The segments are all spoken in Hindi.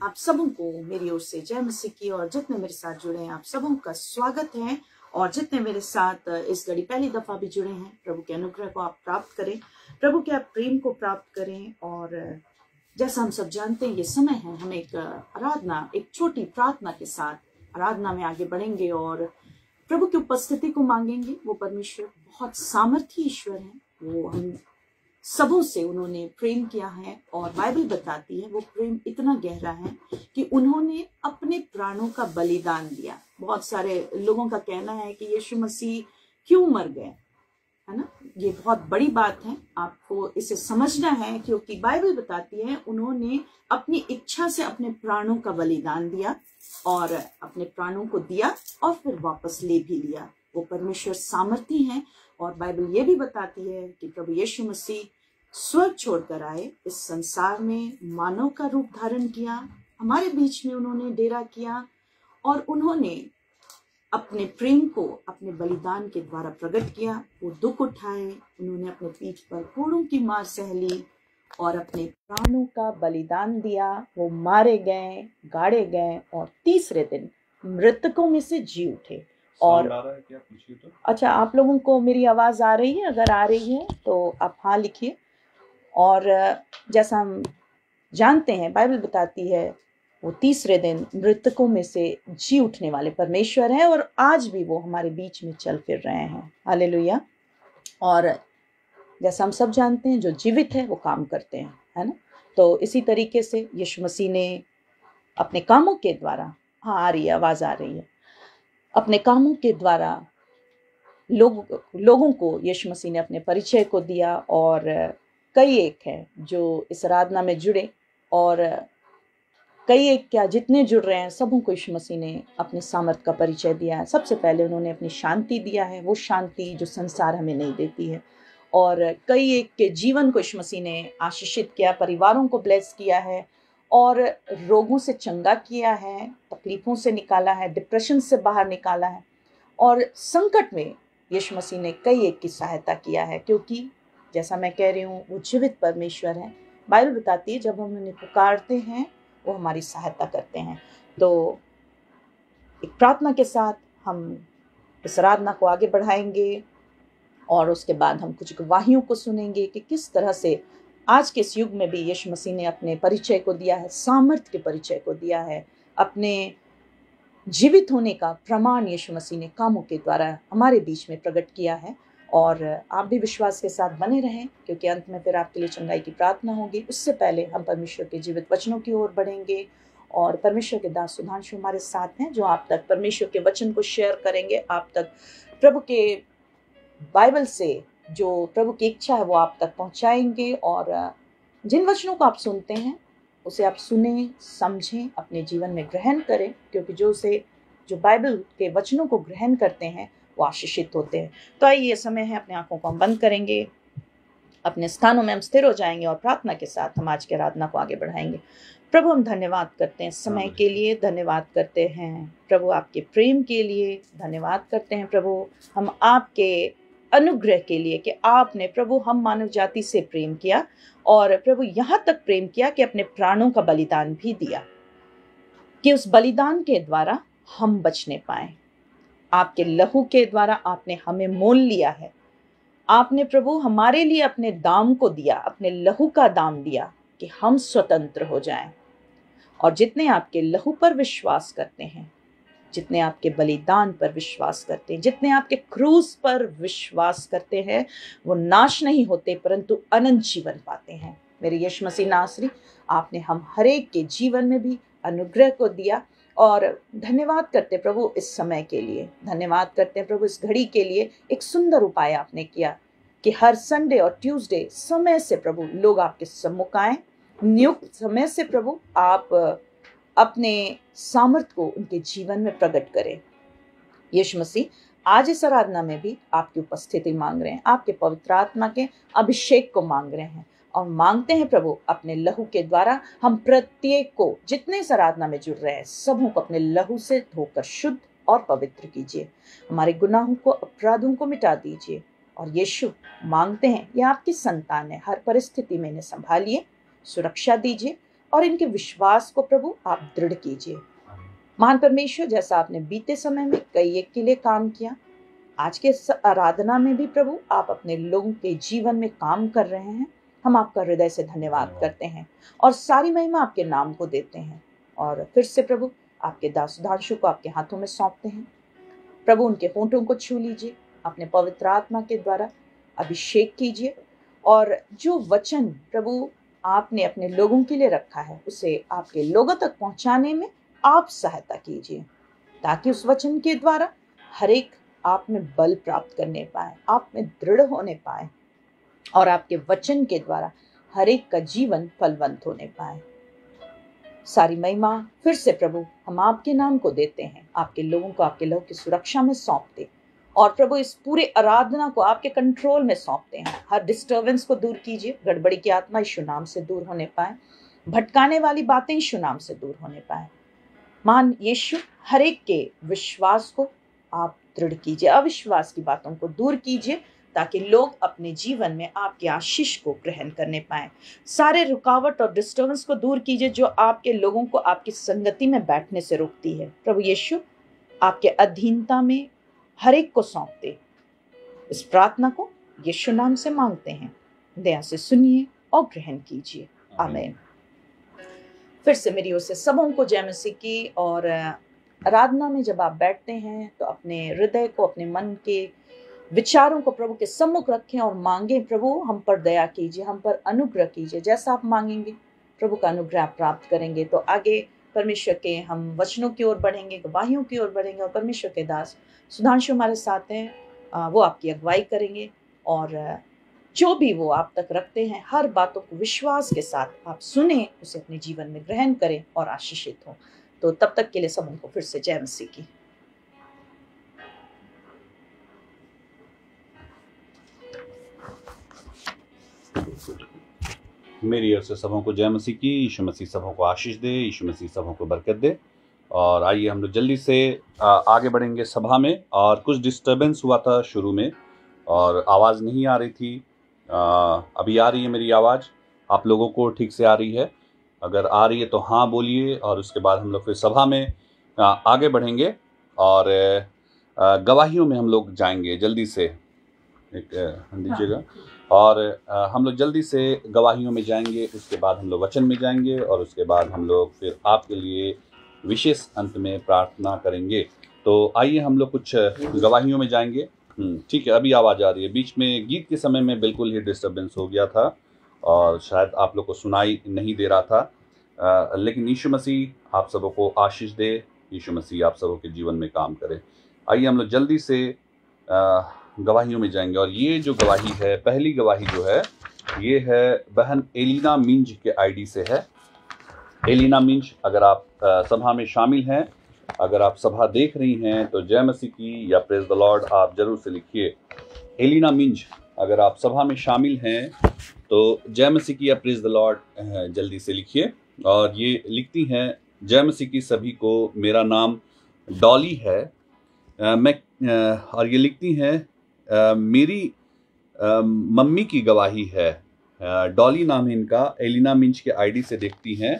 आप सबों को मेरी ओर से जय मसीह की। और जितने मेरे साथ जुड़े हैं आप सबों का स्वागत है। और जितने मेरे साथ इस घड़ी पहली दफा भी जुड़े हैं, प्रभु के अनुग्रह को आप प्राप्त करें, प्रभु के आप प्रेम को प्राप्त करें। और जैसा हम सब जानते हैं, ये समय है, हम एक आराधना, एक छोटी प्रार्थना के साथ आराधना में आगे बढ़ेंगे और प्रभु की उपस्थिति को मांगेंगे। वो परमेश्वर बहुत सामर्थी ईश्वर है, वो हम सबों से उन्होंने प्रेम किया है। और बाइबल बताती है वो प्रेम इतना गहरा है कि उन्होंने अपने प्राणों का बलिदान दिया। बहुत सारे लोगों का कहना है कि यीशु मसीह क्यों मर गए, है ना। ये बहुत बड़ी बात है, आपको इसे समझना है, क्योंकि बाइबल बताती है उन्होंने अपनी इच्छा से अपने प्राणों का बलिदान दिया और अपने प्राणों को दिया और फिर वापस ले भी लिया। वो परमेश्वर सामर्थी हैं। और बाइबल ये भी बताती है कि प्रभु यीशु मसीह स्वर्ग छोड़कर आए, इस संसार में मानव का रूप धारण किया, हमारे बीच में उन्होंने डेरा किया और उन्होंने अपने प्रेम को अपने बलिदान के द्वारा प्रकट किया। वो दुख उठाए, उन्होंने अपने पीठ पर कोड़ों की मार सह ली और अपने प्राणों का बलिदान दिया। वो मारे गए, गाड़े गए और तीसरे दिन मृतकों में से जी उठे। और अच्छा, आप लोगों को मेरी आवाज आ रही है? अगर आ रही है तो आप हाँ लिखिए। और जैसा हम जानते हैं, बाइबल बताती है वो तीसरे दिन मृतकों में से जी उठने वाले परमेश्वर हैं और आज भी वो हमारे बीच में चल फिर रहे हैं। हालेलुया। और जैसा हम सब जानते हैं, जो जीवित है वो काम करते हैं, है ना। तो इसी तरीके से यीशु मसीह ने अपने कामों के द्वारा, हाँ आ रही है, आवाज आ रही है, अपने कामों के द्वारा लोगों को यीशु मसीह ने अपने परिचय को दिया। और कई एक हैं जो इस आराधना में जुड़े और कई एक क्या, जितने जुड़ रहे हैं सबों को यीशु मसीह ने अपने सामर्थ का परिचय दिया है। सबसे पहले उन्होंने अपनी शांति दिया है, वो शांति जो संसार हमें नहीं देती है। और कई एक के जीवन को यीशु मसीह ने आशीषित किया, परिवारों को ब्लेस किया है और रोगों से चंगा किया है, तकलीफों से निकाला है, डिप्रेशन से बाहर निकाला है। और संकट में यीशु मसीह ने कई एक की सहायता किया है, क्योंकि जैसा मैं कह रही हूँ वो जीवित परमेश्वर है। बाइबल बताती है जब हम उन्हें पुकारते हैं वो हमारी सहायता करते हैं। तो एक प्रार्थना के साथ हम इस आराधना को आगे बढ़ाएंगे और उसके बाद हम कुछ गवाहियों को सुनेंगे कि किस तरह से आज के इस युग में भी यीशु मसीह ने अपने परिचय को दिया है, सामर्थ्य के परिचय को दिया है, अपने जीवित होने का प्रमाण यीशु मसीह ने कामों के द्वारा हमारे बीच में प्रकट किया है। और आप भी विश्वास के साथ बने रहें, क्योंकि अंत में फिर आपके लिए चंगाई की प्रार्थना होगी। उससे पहले हम परमेश्वर के जीवित वचनों की ओर बढ़ेंगे और परमेश्वर के दास सुधांशु हमारे साथ हैं, जो आप तक परमेश्वर के वचन को शेयर करेंगे, आप तक प्रभु के बाइबल से जो प्रभु की इच्छा है वो आप तक पहुंचाएंगे। और जिन वचनों को आप सुनते हैं उसे आप सुने, समझें, अपने जीवन में ग्रहण करें, क्योंकि जो बाइबल के वचनों को ग्रहण करते हैं वो आशीषित होते हैं। तो आइए, ये समय है, अपने आंखों को हम बंद करेंगे, अपने स्थानों में हम स्थिर हो जाएंगे और प्रार्थना के साथ हम आज की आराधना को आगे बढ़ाएंगे। प्रभु, हम धन्यवाद करते हैं समय के लिए, धन्यवाद करते हैं प्रभु आपके प्रेम के लिए, धन्यवाद करते हैं प्रभु हम आपके अनुग्रह के लिए कि आपने प्रभु हम मानव जाति से प्रेम किया और प्रभु यहाँ तक प्रेम किया कि अपने प्राणों का बलिदान भी दिया, कि उस बलिदान के द्वारा हम बचने पाए। आपके लहू के द्वारा आपने हमें मोल लिया है। आपने प्रभु हमारे लिए अपने दाम को दिया, अपने लहू का दाम दिया कि हम स्वतंत्र हो जाएं। और जितने आपके लहू पर विश्वास करते हैं, जितने आपके बलिदान पर विश्वास करते हैं, जितने आपके क्रूस पर विश्वास करते हैं, वो नाश नहीं होते परंतु अनंत जीवन पाते हैं। मेरे यीशु मसीह नासरी, आपने हम हर एक के जीवन में भी अनुग्रह को दिया और धन्यवाद करते प्रभु इस समय के लिए, धन्यवाद करते हैं प्रभु इस घड़ी के लिए। एक सुंदर उपाय आपने किया कि हर संडे और ट्यूसडे समय से प्रभु लोग आपके सम्मुख आए, नियुक्त समय से प्रभु आप अपने सामर्थ को उनके जीवन में प्रकट करें। यीशु मसीह, आज इस आराधना में भी आपकी उपस्थिति मांग रहे हैं, आपके पवित्र आत्मा के अभिषेक को मांग रहे हैं और मांगते हैं प्रभु अपने लहू के द्वारा हम प्रत्येक को, जितने इस आराधना में जुड़ रहे हैं, सबों को अपने लहू से धोकर शुद्ध और पवित्र कीजिए। हमारे गुनाहों को, अपराधों को मिटा दीजिए। और यीशु, मांगते हैं, ये आपकी संतान है, हर परिस्थिति में इन्हें संभालिए, सुरक्षा दीजिए, और इनके विश्वास को प्रभु आप दृढ़ कीजिए। महान परमेश्वर, जैसा आपने बीते समय में कई एक के लिए काम किया, आज के आराधना में भी प्रभु आप अपने लोगों के जीवन में काम कर रहे हैं। हम आपका हृदय से धन्यवाद करते हैं और सारी महिमा आपके नाम को देते हैं। और फिर से प्रभु आपके दास सुधांशु को आपके हाथों में सौंपते हैं। प्रभु उनके होंठों को छू लीजिए, अपने पवित्र आत्मा के द्वारा अभिषेक कीजिए और जो वचन प्रभु आपने अपने लोगों के लिए रखा है उसे आपके लोगों तक पहुंचाने में आप सहायता कीजिए, ताकि उस वचन के द्वारा हर एक आप में बल प्राप्त करने पाए, आप में दृढ़ होने पाए और आपके वचन के द्वारा हर एक का जीवन फलवंत होने पाए। सारी महिमा फिर से प्रभु हम आपके नाम को देते हैं, आपके लोगों को आपके लोगों की सुरक्षा में सौंपते और प्रभु इस पूरे आराधना को आपके कंट्रोल में सौंपते हैं। हर डिस्टर्बेंस को दूर कीजिए, गड़बड़ी की आत्मा यीशु नाम से दूर होने पाए, भटकाने वाली बातें यीशु नाम से दूर होने पाए। महान यीशु, हर एक के विश्वास को आप दृढ़ कीजिए, अविश्वास की बातों को दूर कीजिए, ताकि लोग अपने जीवन में आपकी आशीष को ग्रहण करने पाए। सारे रुकावट और डिस्टर्बेंस को दूर कीजिए जो आपके लोगों को आपकी संगति में बैठने से रोकती है। प्रभु यीशु, आपके अधीनता में हर एक को सौंपते इस प्रार्थना को यीशु नाम से मांगते हैं। दया से सुनिए और ग्रहण कीजिए। आमीन। फिर से मेरी ओर से सबों को जय मसीह की। और आराधना में जब आप बैठते हैं तो अपने हृदय को, अपने मन के विचारों को प्रभु के सम्मुख रखें और मांगे, प्रभु हम पर दया कीजिए, हम पर अनुग्रह कीजिए। जैसा आप मांगेंगे प्रभु का अनुग्रह प्राप्त करेंगे। तो आगे परमेश्वर के हम वचनों की ओर बढ़ेंगे, गवाहियों की ओर बढ़ेंगे और परमेश्वर के दास सुधांशु हमारे साथ हैं, वो आपकी अगुवाई करेंगे और जो भी वो आप तक रखते हैं हर बातों को विश्वास के साथ आप सुने, उसे अपने जीवन में ग्रहण करें और आशीषित हो। तो तब तक के लिए सब उनको फिर से जय मसीह की। मेरी ओर से सबों को जय मसीह की। यीशु मसीह सबों को आशीष दे, यीशु मसीह सबों को बरकत दे। और आइए हम लोग जल्दी से आगे बढ़ेंगे सभा में। और कुछ डिस्टर्बेंस हुआ था शुरू में और आवाज़ नहीं आ रही थी। अभी आ रही है मेरी आवाज़? आप लोगों को ठीक से आ रही है? अगर आ रही है तो हाँ बोलिए। और उसके बाद हम लोग फिर सभा में आगे बढ़ेंगे और गवाहियों में हम लोग जाएंगे। जल्दी से एक दीजिएगा। और हम लोग जल्दी से गवाहियों में जाएंगे, उसके बाद हम लोग वचन में जाएंगे और उसके बाद हम लोग फिर आपके लिए विशेष अंत में प्रार्थना करेंगे। तो आइए हम लोग कुछ गवाहियों में जाएंगे। ठीक है, अभी आवाज़ आ रही है। बीच में गीत के समय में बिल्कुल ही डिस्टर्बेंस हो गया था और शायद आप लोग को सुनाई नहीं दे रहा था। लेकिन यीशु मसीह आप सबों को आशीष दे, यीशु मसीह आप सबों के जीवन में काम करे। आइए हम लोग जल्दी से गवाहियों में जाएंगे। और ये जो गवाही है, पहली गवाही जो है ये है बहन एलिना मिंज के आईडी से है। एलिना मिंज, अगर आप सभा में शामिल हैं, अगर आप सभा देख रही हैं तो जय मसीह की या प्रेज द लॉर्ड आप जरूर से लिखिए। एलिना मिंज, अगर आप सभा में शामिल हैं तो जय मसीह की या प्रेज द लॉर्ड जल्दी से लिखिए। और ये लिखती हैं, जय मसीह की सभी को, मेरा नाम डॉली है। और ये लिखती हैं, मेरी मम्मी की गवाही है। डॉली नाम है इनका, एलिना मिंज के आईडी से देखती हैं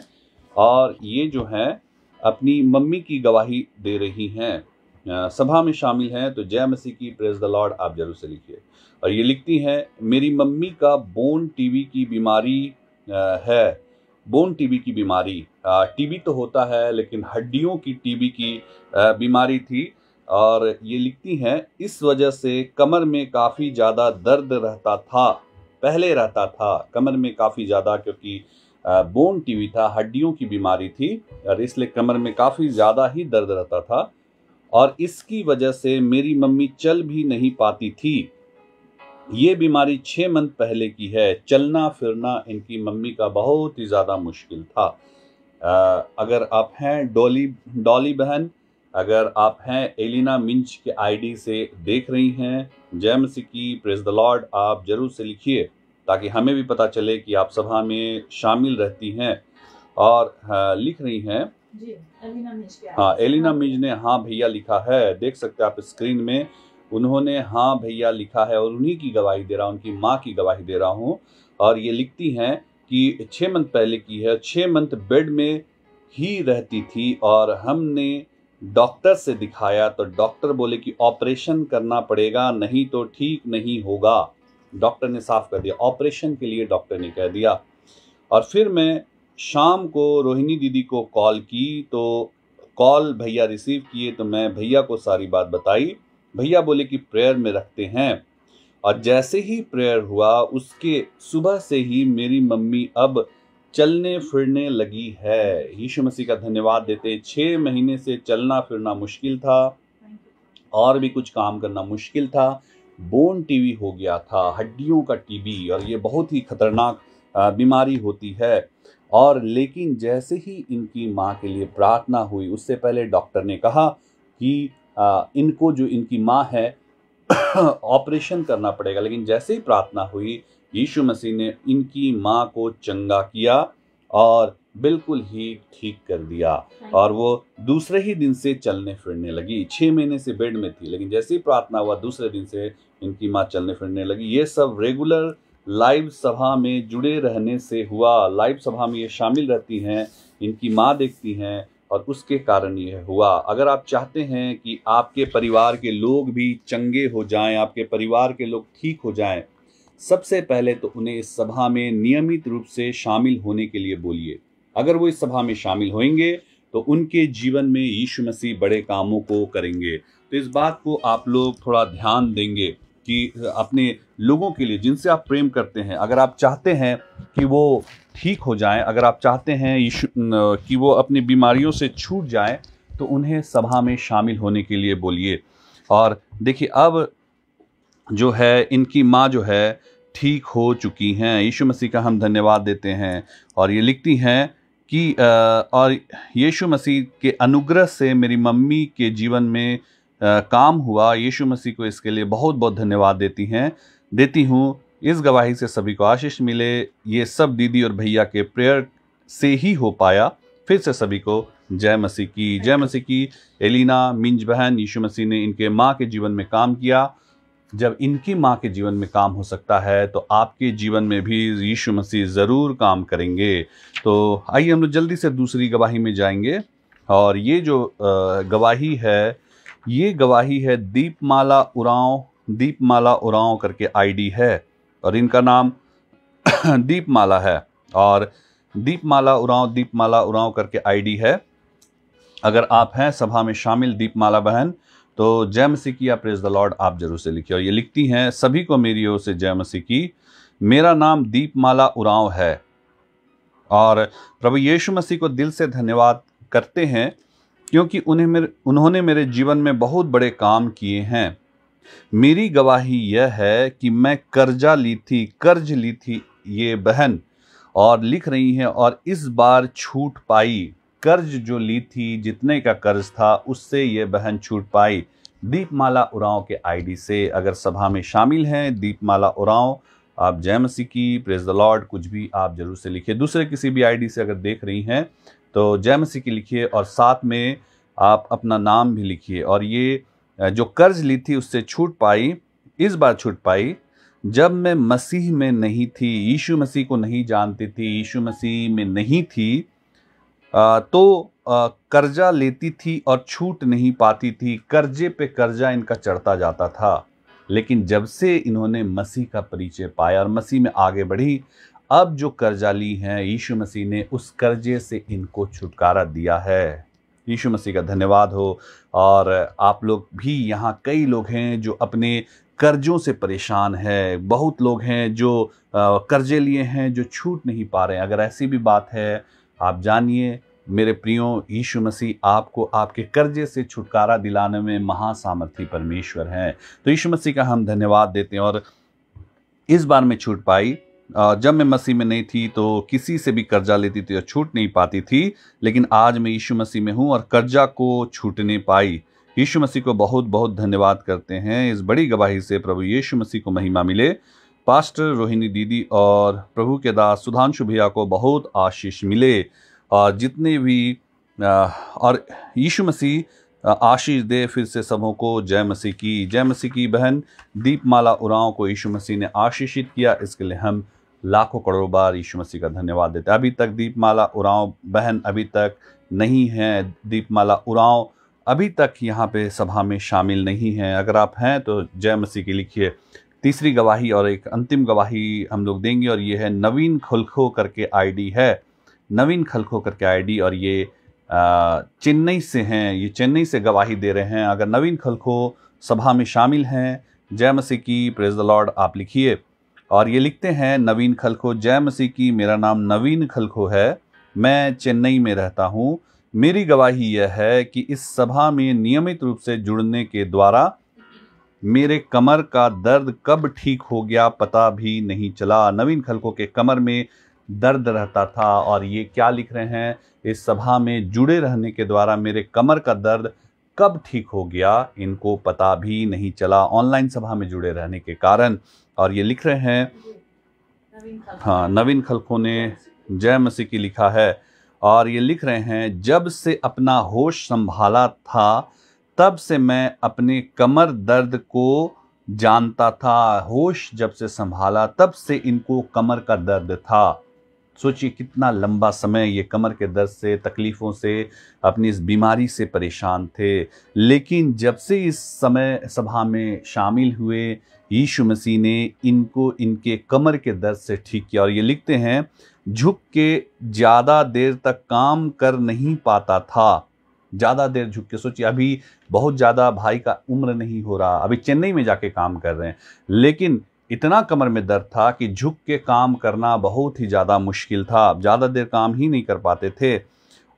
और ये जो हैं अपनी मम्मी की गवाही दे रही हैं। सभा में शामिल हैं तो जय मसीह की, प्रेज द लॉर्ड आप जरूर से लिखिए। और ये लिखती हैं, मेरी मम्मी का बोन टीबी की बीमारी है। बोन टीबी की बीमारी, टीबी तो होता है लेकिन हड्डियों की टीबी की बीमारी थी। और ये लिखती हैं, इस वजह से कमर में काफ़ी ज़्यादा दर्द रहता था, पहले रहता था कमर में काफ़ी ज़्यादा, क्योंकि बोन टीबी था, हड्डियों की बीमारी थी और इसलिए कमर में काफ़ी ज़्यादा ही दर्द रहता था। और इसकी वजह से मेरी मम्मी चल भी नहीं पाती थी। ये बीमारी 6 मंथ पहले की है। चलना फिरना इनकी मम्मी का बहुत ही ज़्यादा मुश्किल था। अगर आप हैं डॉली बहन, अगर आप हैं एलिना मिंज के आईडी से देख रही हैं, जय मसीह की, प्रेज द लॉर्ड आप जरूर से लिखिए, ताकि हमें भी पता चले कि आप सभा में शामिल रहती हैं और लिख रही हैं। जी, एलिना मिंज हाँ, एलिना मिंज ने हाँ भैया लिखा है, देख सकते हैं आप स्क्रीन में। उन्होंने हाँ भैया लिखा है और उन्हीं की गवाही दे रहा हूँ, उनकी माँ की गवाही दे रहा हूँ। और ये लिखती हैं कि 6 मंथ पहले की है। 6 मंथ बेड में ही रहती थी और हमने डॉक्टर से दिखाया तो डॉक्टर बोले कि ऑपरेशन करना पड़ेगा, नहीं तो ठीक नहीं होगा। डॉक्टर ने साफ कर दिया, ऑपरेशन के लिए डॉक्टर ने कह दिया। और फिर मैं शाम को रोहिणी दीदी को कॉल की, तो कॉल भैया रिसीव किए तो मैं भैया को सारी बात बताई। भैया बोले कि प्रेयर में रखते हैं। और जैसे ही प्रेयर हुआ उसके सुबह से ही मेरी मम्मी अब चलने फिरने लगी है। यीशु मसीह का धन्यवाद देते। 6 महीने से चलना फिरना मुश्किल था और भी कुछ काम करना मुश्किल था। बोन टीवी हो गया था, हड्डियों का टीबी, और ये बहुत ही खतरनाक बीमारी होती है। और लेकिन जैसे ही इनकी माँ के लिए प्रार्थना हुई, उससे पहले डॉक्टर ने कहा कि इनको जो इनकी माँ है ऑपरेशन करना पड़ेगा, लेकिन जैसे ही प्रार्थना हुई यीशु मसीह ने इनकी माँ को चंगा किया और बिल्कुल ही ठीक कर दिया। और वो दूसरे ही दिन से चलने फिरने लगी। 6 महीने से बेड में थी, लेकिन जैसे ही प्रार्थना हुआ दूसरे दिन से इनकी माँ चलने फिरने लगी। ये सब रेगुलर लाइव सभा में जुड़े रहने से हुआ। लाइव सभा में ये शामिल रहती हैं, इनकी माँ देखती हैं और उसके कारण ये हुआ। अगर आप चाहते हैं कि आपके परिवार के लोग भी चंगे हो जाएं, आपके परिवार के लोग ठीक हो जाएं, सबसे पहले तो उन्हें इस सभा में नियमित रूप से शामिल होने के लिए बोलिए। अगर वो इस सभा में शामिल होंगे तो उनके जीवन में यीशु मसीह बड़े कामों को करेंगे। तो इस बात को आप लोग थोड़ा ध्यान देंगे कि अपने लोगों के लिए जिनसे आप प्रेम करते हैं, अगर आप चाहते हैं कि वो ठीक हो जाएं, अगर आप चाहते हैं यीशु कि वो अपनी बीमारियों से छूट जाएं, तो उन्हें सभा में शामिल होने के लिए बोलिए। और देखिए अब जो है इनकी माँ जो है ठीक हो चुकी हैं। यीशु मसीह का हम धन्यवाद देते हैं। और ये लिखती हैं कि और यीशु मसीह के अनुग्रह से मेरी मम्मी के जीवन में काम हुआ। यीशु मसीह को इसके लिए बहुत बहुत धन्यवाद देती हूँ। इस गवाही से सभी को आशीष मिले। ये सब दीदी और भैया के प्रेयर से ही हो पाया। फिर से सभी को जय मसीह की। जय मसीह की। एलिना मिंज बहन, यीशु मसीह ने इनके माँ के जीवन में काम किया। जब इनकी माँ के जीवन में काम हो सकता है तो आपके जीवन में भी यीशु मसीह ज़रूर काम करेंगे। तो आइए हम लोग जल्दी से दूसरी गवाही में जाएंगे। और ये जो गवाही है, ये गवाही है दीपमाला उरांव करके आईडी है और इनका नाम दीपमाला है। और दीपमाला उरांव करके आईडी है। अगर आप हैं सभा में शामिल दीपमाला बहन, तो जय मसीह की या प्रेज द लॉर्ड आप जरूर से लिखिए। और ये लिखती हैं, सभी को मेरी ओर से जय मसीह की। मेरा नाम दीपमाला उरांव है और प्रभु यीशु मसीह को दिल से धन्यवाद करते हैं क्योंकि उन्होंने मेरे जीवन में बहुत बड़े काम किए हैं। मेरी गवाही यह है कि मैं कर्ज ली थी ये बहन, और लिख रही हैं, और इस बार छूट पाई। कर्ज जो ली थी, जितने का कर्ज था, उससे ये बहन छूट पाई। दीपमाला उरांव के आईडी से अगर सभा में शामिल हैं दीपमाला उरांव, आप जय मसीह की, प्रेज द लॉर्ड, कुछ भी आप जरूर से लिखिए। दूसरे किसी भी आईडी से अगर देख रही हैं तो जय मसीह की लिखिए और साथ में आप अपना नाम भी लिखिए। और ये जो कर्ज ली थी उससे छूट पाई, इस बार छूट पाई जब मैं मसीह में नहीं थी, यीशु मसीह को नहीं जानती थी, यीशु मसीह में नहीं थी, तो कर्जा लेती थी और छूट नहीं पाती थी। कर्जे पे कर्जा इनका चढ़ता जाता था। लेकिन जब से इन्होंने मसीह का परिचय पाया और मसीह में आगे बढ़ी, अब जो कर्जा ली हैं यीशु मसीह ने उस कर्जे से इनको छुटकारा दिया है। यीशु मसीह का धन्यवाद हो। और आप लोग भी यहाँ कई लोग हैं जो अपने कर्जों से परेशान हैं। बहुत लोग हैं जो कर्जे लिए हैं जो छूट नहीं पा रहे हैं। अगर ऐसी भी बात है, आप जानिए मेरे प्रियो, यीशु मसीह आपको आपके कर्जे से छुटकारा दिलाने में महासामर्थी परमेश्वर हैं। तो यीशु मसीह का हम धन्यवाद देते हैं। और इस बार मैं छूट पाई। जब मैं मसीह में नहीं थी तो किसी से भी कर्जा लेती थी और छूट नहीं पाती थी, लेकिन आज मैं यीशु मसीह में हूँ और कर्जा को छूटने पाई। यीशु मसीह को बहुत बहुत धन्यवाद करते हैं। इस बड़ी गवाही से प्रभु यीशु मसीह को महिमा मिले। पास्टर रोहिणी दीदी और प्रभु के दास सुधांशु भैया को बहुत आशीष मिले। और जितने भी और यीशु मसीह आशीष दे। फिर से सबों को जय मसीह की। जय मसीह की। बहन दीपमाला उरांव को यीशु मसीह ने आशीषित किया, इसके लिए हम लाखों करोड़ों बार यीशु मसीह का धन्यवाद देते हैं। अभी तक दीपमाला उरांव बहन अभी तक नहीं है, दीपमाला उरांव अभी तक यहाँ पे सभा में शामिल नहीं है। अगर आप हैं तो जय मसीह की लिखिए। तीसरी गवाही और एक अंतिम गवाही हम लोग देंगे, और ये है नवीन खलखो करके आईडी है, नवीन खलखो करके आईडी, और ये चेन्नई से हैं, ये चेन्नई से गवाही दे रहे हैं। अगर नवीन खलखो सभा में शामिल हैं, जय मसीह की, प्रेज द लॉर्ड आप लिखिए। और ये लिखते हैं नवीन खलखो, जय मसीह की, मेरा नाम नवीन खलखो है, मैं चेन्नई में रहता हूँ। मेरी गवाही यह है कि इस सभा में नियमित रूप से जुड़ने के द्वारा मेरे कमर का दर्द कब ठीक हो गया पता भी नहीं चला। नवीन खलखो के कमर में दर्द रहता था, और ये क्या लिख रहे हैं, इस सभा में जुड़े रहने के द्वारा मेरे कमर का दर्द कब ठीक हो गया इनको पता भी नहीं चला, ऑनलाइन सभा में जुड़े रहने के कारण। और ये लिख रहे हैं, हाँ, नवीन खलखो ने जय मसीह की लिखा है, और ये लिख रहे हैं, जब से अपना होश संभाला था तब से मैं अपने कमर दर्द को जानता था। होश जब से संभाला तब से इनको कमर का दर्द था। सोचिए कितना लंबा समय ये कमर के दर्द से, तकलीफ़ों से, अपनी इस बीमारी से परेशान थे। लेकिन जब से इस समय सभा में शामिल हुए, यीशु मसीह ने इनको इनके कमर के दर्द से ठीक किया। और ये लिखते हैं, झुक के ज़्यादा देर तक काम कर नहीं पाता था। ज़्यादा देर झुक के, सोचिए अभी बहुत ज़्यादा भाई का उम्र नहीं हो रहा, अभी चेन्नई में जाके काम कर रहे हैं, लेकिन इतना कमर में दर्द था कि झुक के काम करना बहुत ही ज़्यादा मुश्किल था। ज़्यादा देर काम ही नहीं कर पाते थे,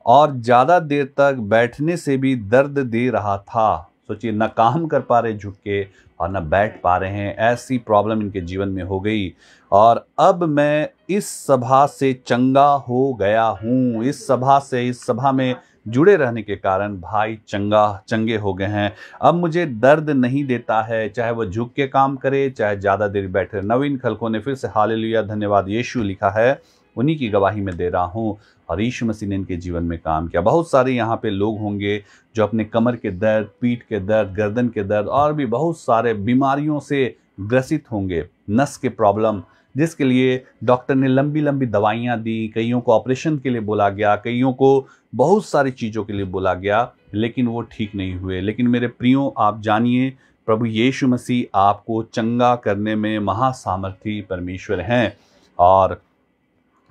और ज़्यादा देर तक बैठने से भी दर्द दे रहा था। सोचिए, न काम कर पा रहे झुक के और न बैठ पा रहे हैं, ऐसी प्रॉब्लम इनके जीवन में हो गई। और अब मैं इस सभा से चंगा हो गया हूँ। इस सभा में जुड़े रहने के कारण भाई चंगे हो गए हैं। अब मुझे दर्द नहीं देता है, चाहे वो झुक के काम करे, चाहे ज़्यादा देर बैठे। नवीन खलखो ने फिर से हालेलुया धन्यवाद यीशु लिखा है, उन्हीं की गवाही में दे रहा हूँ, और यीशु मसीह ने इनके जीवन में काम किया। बहुत सारे यहाँ पे लोग होंगे जो अपने कमर के दर्द, पीठ के दर्द, गर्दन के दर्द और भी बहुत सारे बीमारियों से ग्रसित होंगे, नस के प्रॉब्लम, जिसके लिए डॉक्टर ने लंबी लंबी दवाइयाँ दी, कईयों को ऑपरेशन के लिए बोला गया, कईयों को बहुत सारी चीज़ों के लिए बोला गया, लेकिन वो ठीक नहीं हुए। लेकिन मेरे प्रियो, आप जानिए, प्रभु यीशु मसीह आपको चंगा करने में महासामर्थी परमेश्वर हैं। और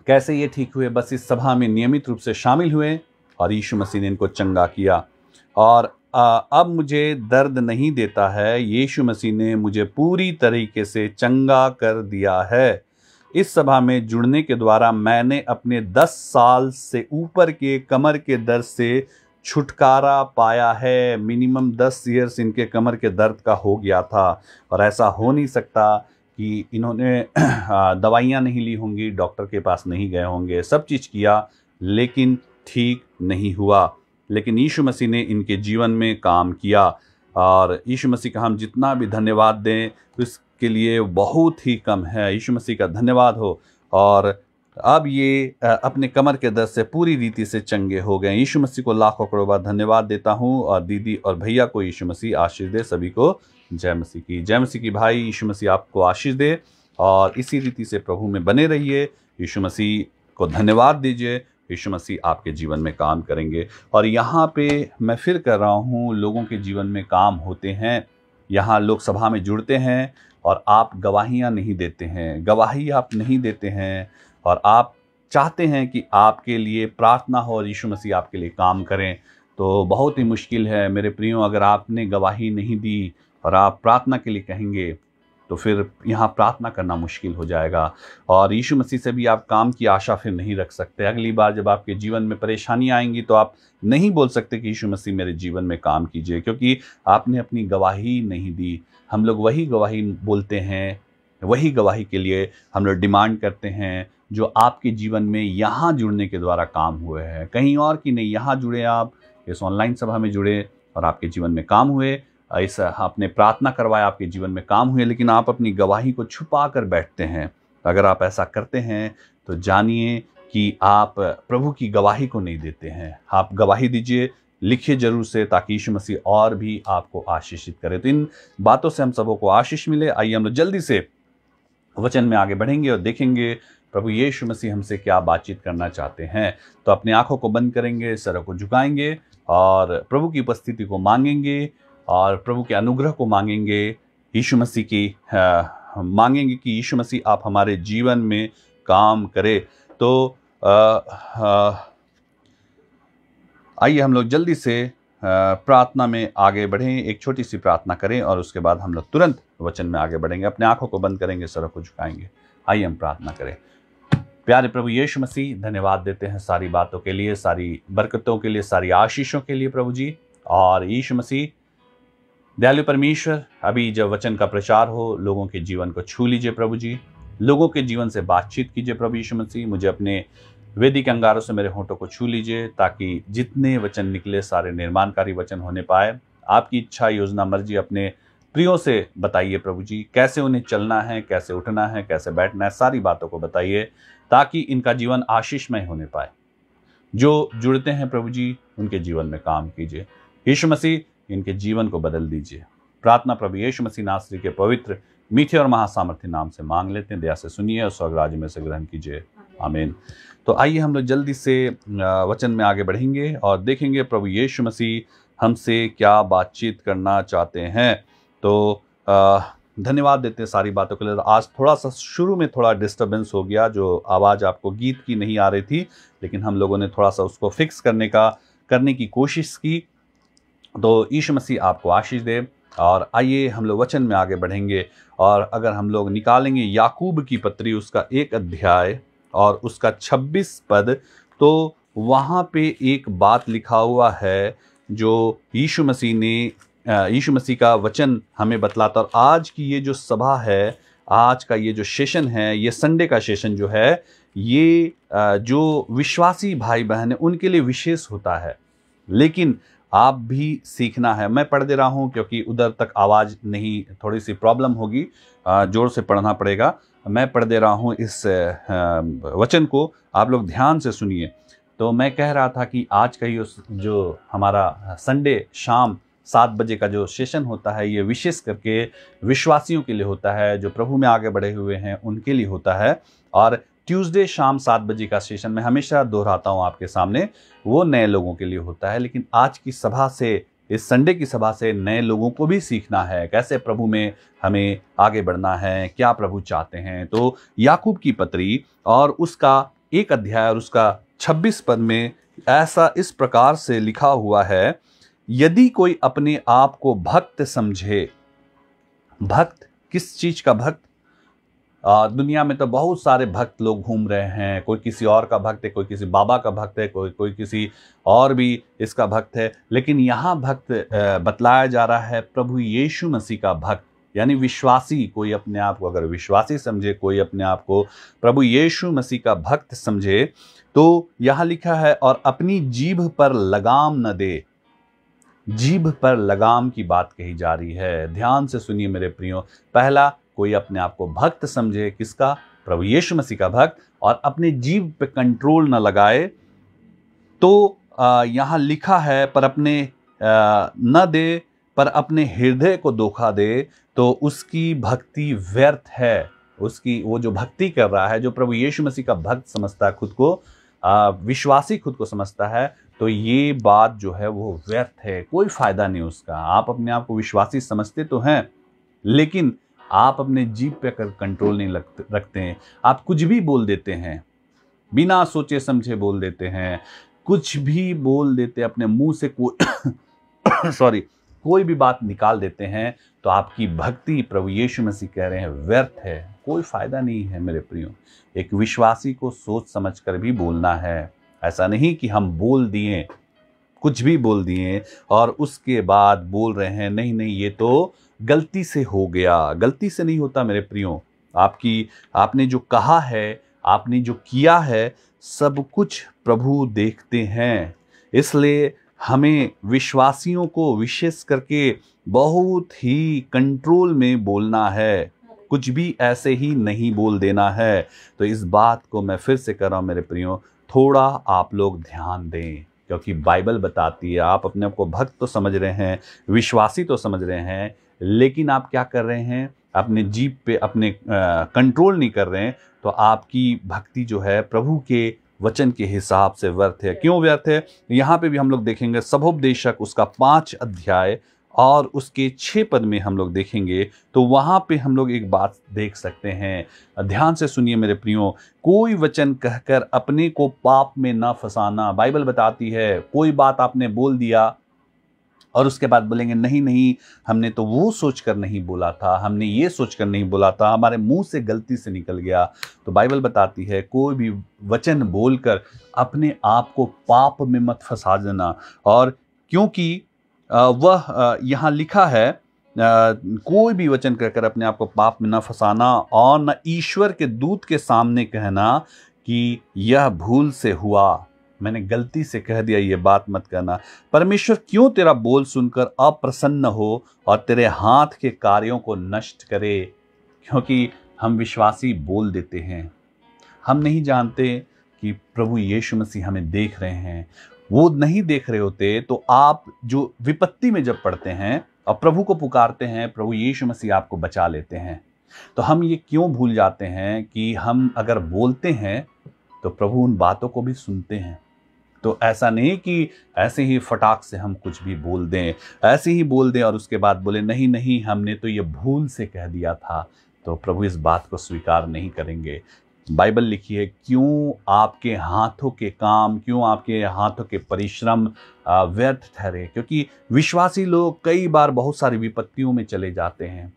कैसे ये ठीक हुए? बस इस सभा में नियमित रूप से शामिल हुए और यीशु मसीह ने इनको चंगा किया। और अब मुझे दर्द नहीं देता है, यीशु मसीह ने मुझे पूरी तरीके से चंगा कर दिया है। इस सभा में जुड़ने के द्वारा मैंने अपने 10 साल से ऊपर के कमर के दर्द से छुटकारा पाया है। मिनिमम 10 ईयर्स इनके कमर के दर्द का हो गया था, और ऐसा हो नहीं सकता कि इन्होंने दवाइयाँ नहीं ली होंगी, डॉक्टर के पास नहीं गए होंगे, सब चीज़ किया, लेकिन ठीक नहीं हुआ। लेकिन यीशु मसीह ने इनके जीवन में काम किया, और यीशु मसीह का हम जितना भी धन्यवाद दें उसके लिए बहुत ही कम है। यीशु मसीह का धन्यवाद हो। और अब ये अपने कमर के दर्द से पूरी रीति से चंगे हो गए। यीशु मसीह को लाखों करोड़ों बार धन्यवाद देता हूँ, और दीदी और भैया को यीशु मसीह आशीष दे। सभी को जय मसीह की। जय मसीह की भाई। यीशु मसीह आपको आशीष दे, और इसी रीति से प्रभु में बने रहिए। यीशु मसीह को धन्यवाद दीजिए। यीशु मसीह आपके जीवन में काम करेंगे। और यहाँ पे मैं फिर कर रहा हूँ, लोगों के जीवन में काम होते हैं। यहाँ लोग सभा में जुड़ते हैं और आप गवाहियाँ नहीं देते हैं, गवाही आप नहीं देते हैं, और आप चाहते हैं कि आपके लिए प्रार्थना हो और यीशु मसीह आपके लिए काम करें, तो बहुत ही मुश्किल है मेरे प्रियो। अगर आपने गवाही नहीं दी और आप प्रार्थना के लिए कहेंगे, तो फिर यहाँ प्रार्थना करना मुश्किल हो जाएगा, और यीशु मसीह से भी आप काम की आशा फिर नहीं रख सकते। अगली बार जब आपके जीवन में परेशानियाँ आएंगी, तो आप नहीं बोल सकते कि यीशु मसीह मेरे जीवन में काम कीजिए, क्योंकि आपने अपनी गवाही नहीं दी। हम लोग वही गवाही बोलते हैं, वही गवाही के लिए हम लोग डिमांड करते हैं जो आपके जीवन में यहाँ जुड़ने के द्वारा काम हुए हैं, कहीं और की नहीं। यहाँ जुड़े, आप इस ऑनलाइन सभा में जुड़े और आपके जीवन में काम हुए, इस आपने प्रार्थना करवाया, आपके जीवन में काम हुए, लेकिन आप अपनी गवाही को छुपा कर बैठते हैं। अगर आप ऐसा करते हैं तो जानिए कि आप प्रभु की गवाही को नहीं देते हैं। आप गवाही दीजिए, लिखिए जरूर से, ताकि यीशु मसीह और भी आपको आशीषित करे। तो इन बातों से हम सबों को आशीष मिले। आइए हम लोग जल्दी से वचन में आगे बढ़ेंगे और देखेंगे प्रभु यीशु मसीह हमसे क्या बातचीत करना चाहते हैं। तो अपनी आंखों को बंद करेंगे, सरों को झुकाएंगे और प्रभु की उपस्थिति को मांगेंगे और प्रभु के अनुग्रह को मांगेंगे। यीशु मसीह की मांगेंगे कि यीशु मसीह आप हमारे जीवन में काम करें। तो आइए हम लोग जल्दी से प्रार्थना में आगे बढ़ें। एक छोटी सी प्रार्थना करें और उसके बाद हम लोग तुरंत वचन में आगे बढ़ेंगे। अपने आंखों को बंद करेंगे, सरों को झुकाएंगे। आइए हम प्रार्थना करें। प्यारे प्रभु यीशु मसीह, धन्यवाद देते हैं सारी बातों के लिए, सारी बरकतों के लिए, सारी आशीषों के लिए प्रभु जी। और यीशु मसीह दयालु परमेश्वर, अभी जब वचन का प्रचार हो, लोगों के जीवन को छू लीजिए प्रभु जी, लोगों के जीवन से बातचीत कीजिए प्रभु यीशु मसीह। मुझे अपने वेदी के अंगारों से मेरे होंठों को छू लीजिए ताकि जितने वचन निकले सारे निर्माणकारी वचन होने पाए। आपकी इच्छा, योजना, मर्जी अपने प्रियों से बताइए प्रभु जी, कैसे उन्हें चलना है, कैसे उठना है, कैसे बैठना है, सारी बातों को बताइए ताकि इनका जीवन आशीषमय होने पाए। जो जुड़ते हैं प्रभु जी, उनके जीवन में काम कीजिए। यीशु मसीह इनके जीवन को बदल दीजिए। प्रार्थना प्रभु यीशु मसीह नासरी के पवित्र, मीठे और महासामर्थ्य नाम से मांग लेते हैं। दया से सुनिए और स्वर्ग राज्य में से ग्रहण कीजिए। आमीन। तो आइए हम लोग जल्दी से वचन में आगे बढ़ेंगे और देखेंगे प्रभु यीशु मसीह हमसे क्या बातचीत करना चाहते हैं। तो धन्यवाद देते हैं सारी बातों के लिए। आज थोड़ा सा शुरू में थोड़ा डिस्टर्बेंस हो गया, जो आवाज़ आपको गीत की नहीं आ रही थी, लेकिन हम लोगों ने थोड़ा सा उसको फिक्स करने की कोशिश की। तो यीशु मसीह आपको आशीष दे। और आइए हम लोग वचन में आगे बढ़ेंगे। और अगर हम लोग निकालेंगे याकूब की पत्री, उसका 1 अध्याय और उसका 26 पद, तो वहाँ पे एक बात लिखा हुआ है जो यीशु मसीह का वचन हमें बतलाता। और आज की ये जो सभा है, आज का ये जो सेशन है, ये संडे का सेशन जो है, ये जो विश्वासी भाई बहन है उनके लिए विशेष होता है। लेकिन आप भी सीखना है। मैं पढ़ दे रहा हूँ क्योंकि उधर तक आवाज़ नहीं, थोड़ी सी प्रॉब्लम होगी, ज़ोर से पढ़ना पड़ेगा। मैं पढ़ दे रहा हूँ इस वचन को, आप लोग ध्यान से सुनिए। तो मैं कह रहा था कि आज का ये जो हमारा संडे शाम 7 बजे का जो सेशन होता है, ये विशेष करके विश्वासियों के लिए होता है, जो प्रभु में आगे बढ़े हुए हैं उनके लिए होता है। और ट्यूसडे शाम 7 बजे का सेशन मैं हमेशा दोहराता हूँ आपके सामने, वो नए लोगों के लिए होता है। लेकिन आज की सभा से, इस संडे की सभा से नए लोगों को भी सीखना है कैसे प्रभु में हमें आगे बढ़ना है, क्या प्रभु चाहते हैं। तो याकूब की पत्री और उसका 1 अध्याय और उसका 26 पद में ऐसा इस प्रकार से लिखा हुआ है, यदि कोई अपने आप को भक्त समझे। भक्त, किस चीज का भक्त? दुनिया में तो बहुत सारे भक्त लोग घूम रहे हैं। कोई किसी और का भक्त है, कोई किसी बाबा का भक्त है, कोई किसी और भी इसका भक्त है। लेकिन यहाँ भक्त बतलाया जा रहा है प्रभु यीशु मसीह का भक्त, यानी विश्वासी। कोई अपने आप को अगर विश्वासी समझे, कोई अपने आप को प्रभु यीशु मसीह का भक्त समझे, तो यहाँ लिखा है और अपनी जीभ पर लगाम न दे। जीभ पर लगाम की बात कही जा रही है। ध्यान से सुनिए मेरे प्रियो। पहला, कोई अपने आप को भक्त समझे, किसका? प्रभु यीशु मसीह का भक्त, और अपने जीभ पे कंट्रोल न लगाए। तो यहाँ लिखा है पर अपने न दे, पर अपने हृदय को धोखा दे, तो उसकी भक्ति व्यर्थ है। उसकी वो जो भक्ति कर रहा है, जो प्रभु यीशु मसीह का भक्त समझता है खुद को, विश्वासी खुद को समझता है, तो ये बात जो है वो व्यर्थ है, कोई फायदा नहीं उसका। आप अपने आप को विश्वासी समझते तो हैं, लेकिन आप अपने जीभ पे कर कंट्रोल नहीं रखते हैं। आप कुछ भी बोल देते हैं, बिना सोचे समझे बोल देते हैं, कुछ भी बोल देते, अपने मुंह से कोई भी बात निकाल देते हैं। तो आपकी भक्ति, प्रभु यीशु मसीह कह रहे हैं, व्यर्थ है, कोई फायदा नहीं है मेरे प्रियो। एक विश्वासी को सोच समझ कर भी बोलना है। ऐसा नहीं कि हम बोल दिए, कुछ भी बोल दिए और उसके बाद बोल रहे हैं नहीं ये तो गलती से हो गया। गलती से नहीं होता मेरे प्रियो। आपने जो कहा है, आपने जो किया है, सब कुछ प्रभु देखते हैं। इसलिए हमें विश्वासियों को विशेष करके बहुत ही कंट्रोल में बोलना है, कुछ भी ऐसे ही नहीं बोल देना है। तो इस बात को मैं फिर से कर रहा हूँ मेरे प्रियो, थोड़ा आप लोग ध्यान दें, क्योंकि बाइबल बताती है। आप अपने आप को भक्त तो समझ रहे हैं, विश्वासी तो समझ रहे हैं, लेकिन आप क्या कर रहे हैं? अपने जीभ पे अपने कंट्रोल नहीं कर रहे हैं, तो आपकी भक्ति जो है प्रभु के वचन के हिसाब से व्यर्थ है। क्यों व्यर्थ है? यहाँ पे भी हम लोग देखेंगे सभोपदेशक उसका 5 अध्याय और उसके 6 पद में हम लोग देखेंगे, तो वहाँ पे हम लोग एक बात देख सकते हैं। ध्यान से सुनिए मेरे प्रियो, कोई वचन कहकर अपने को पाप में ना फंसाना। बाइबल बताती है कोई बात आपने बोल दिया और उसके बाद बोलेंगे नहीं नहीं, हमने तो वो सोचकर नहीं बोला था, हमने ये सोचकर नहीं बोला था, हमारे मुंह से गलती से निकल गया। तो बाइबल बताती है कोई भी वचन बोलकर अपने आप को पाप में मत फंसा देना। और क्योंकि वह यहाँ लिखा है कोई भी वचन कहकर अपने आप को पाप में न फंसाना और न ईश्वर के दूत के सामने कहना कि यह भूल से हुआ, मैंने गलती से कह दिया, ये बात मत करना। परमेश्वर क्यों तेरा बोल सुनकर अप्रसन्न हो और तेरे हाथ के कार्यों को नष्ट करे? क्योंकि हम विश्वासी बोल देते हैं, हम नहीं जानते कि प्रभु यीशु मसीह हमें देख रहे हैं। वो नहीं देख रहे होते तो आप जो विपत्ति में जब पड़ते हैं और प्रभु को पुकारते हैं, प्रभु यीशु मसीह आपको बचा लेते हैं। तो हम ये क्यों भूल जाते हैं कि हम अगर बोलते हैं तो प्रभु उन बातों को भी सुनते हैं। तो ऐसा नहीं कि ऐसे ही फटाक से हम कुछ भी बोल दें, ऐसे ही बोल दें और उसके बाद बोले नहीं नहीं हमने तो ये भूल से कह दिया था, तो प्रभु इस बात को स्वीकार नहीं करेंगे। बाइबल लिखी है क्यों आपके हाथों के काम, क्यों आपके हाथों के परिश्रम व्यर्थ ठहरे? क्योंकि विश्वासी लोग कई बार बहुत सारी विपत्तियों में चले जाते हैं।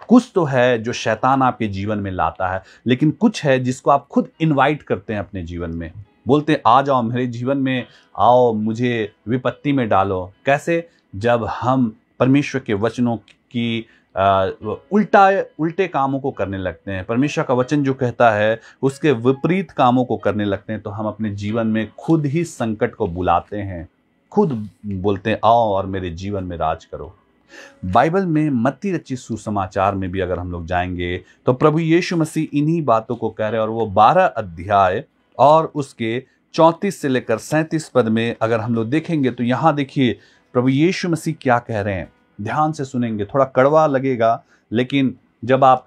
कुछ तो है जो शैतान आपके जीवन में लाता है, लेकिन कुछ है जिसको आप खुद इनवाइट करते हैं अपने जीवन में। बोलते आ जाओ मेरे जीवन में, आओ मुझे विपत्ति में डालो। कैसे? जब हम परमेश्वर के वचनों की उल्टे कामों को करने लगते हैं, परमेश्वर का वचन जो कहता है उसके विपरीत कामों को करने लगते हैं, तो हम अपने जीवन में खुद ही संकट को बुलाते हैं, खुद बोलते हैं आओ और मेरे जीवन में राज करो। बाइबल में मत्ती रचित सुसमाचार में भी अगर हम लोग जाएंगे तो प्रभु यीशु मसीह इन्हीं बातों को कह रहे हैं। और वो 12 अध्याय और उसके 34 से लेकर 37 पद में अगर हम लोग देखेंगे तो यहाँ देखिए प्रभु यीशु मसीह क्या कह रहे हैं। ध्यान से सुनेंगे, थोड़ा कड़वा लगेगा, लेकिन जब आप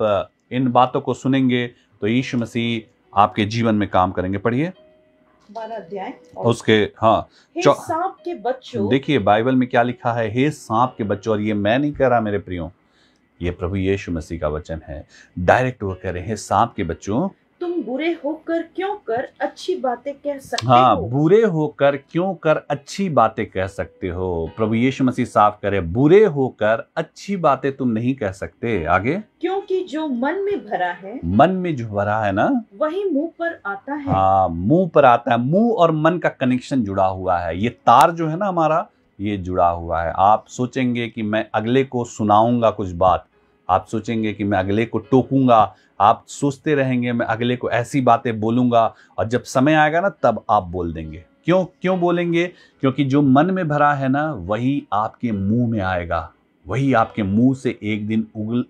इन बातों को सुनेंगे तो यीशु मसीह आपके जीवन में काम करेंगे। पढ़िए 12 अध्याय उसके हे सांप के बच्चों। देखिए बाइबल में क्या लिखा है, हे सांप के बच्चों। और ये मैं नहीं कह रहा मेरे प्रियो, ये प्रभु यीशु मसीह का वचन है। डायरेक्ट वो कह रहे हैं सांप के बच्चों, तुम बुरे होकर क्यों कर अच्छी बातें कह सकते हाँ, हो? बुरे होकर क्यों कर अच्छी बातें कह सकते हो। प्रभु यीशु मसीह साफ करे, बुरे होकर अच्छी बातें तुम नहीं कह सकते। आगे, क्योंकि जो मन में भरा है, मन में जो भरा है ना वही मुंह पर आता है। हाँ, मुंह पर आता है। मुंह और मन का कनेक्शन जुड़ा हुआ है। ये तार जो है ना हमारा, ये जुड़ा हुआ है। आप सोचेंगे कि मैं अगले को सुनाऊंगा कुछ बात, आप सोचेंगे कि मैं अगले को टोकूंगा, आप सोचते रहेंगे मैं अगले को ऐसी बातें बोलूंगा, और जब समय आएगा ना तब आप बोल देंगे। क्यों बोलेंगे? क्योंकि जो मन में भरा है ना वही आपके मुंह में आएगा, वही आपके मुंह से एक दिन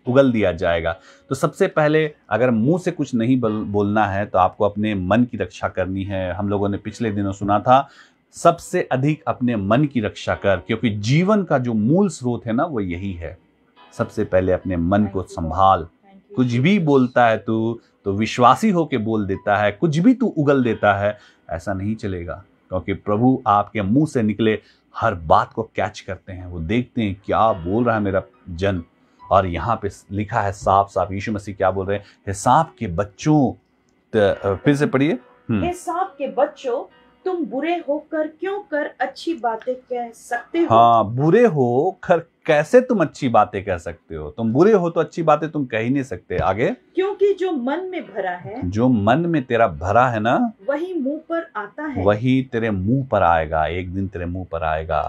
उगल दिया जाएगा। तो सबसे पहले अगर मुंह से कुछ नहीं बोलना है तो आपको अपने मन की रक्षा करनी है। हम लोगों ने पिछले दिनों सुना था, सबसे अधिक अपने मन की रक्षा कर, क्योंकि जीवन का जो मूल स्रोत है ना वो यही है। सबसे पहले अपने मन को संभाल। कुछ भी बोलता है तू तो विश्वासी होके बोल देता है, कुछ भी तू उगल देता है, ऐसा नहीं चलेगा। क्योंकि प्रभु आपके मुंह से निकले हर बात को कैच करते हैं, वो देखते हैं क्या बोल रहा है मेरा जन। और यहाँ पे लिखा है साफ साफ, यीशु मसीह क्या बोल रहे हैं, हे सांप के बच्चों। फिर से पढ़िए, हे सांप के बच्चों, तुम बुरे होकर क्यों कर अच्छी बातें कह सकते हो? हाँ, बुरे हो कर कैसे तुम अच्छी बातें कह सकते हो? तुम बुरे हो तो अच्छी बातें तुम कह ही नहीं सकते। आगे, क्योंकि जो मन में भरा है, जो मन में तेरा भरा है ना वही मुंह पर आता है। वही तेरे मुंह पर आएगा, एक दिन तेरे मुंह पर आएगा।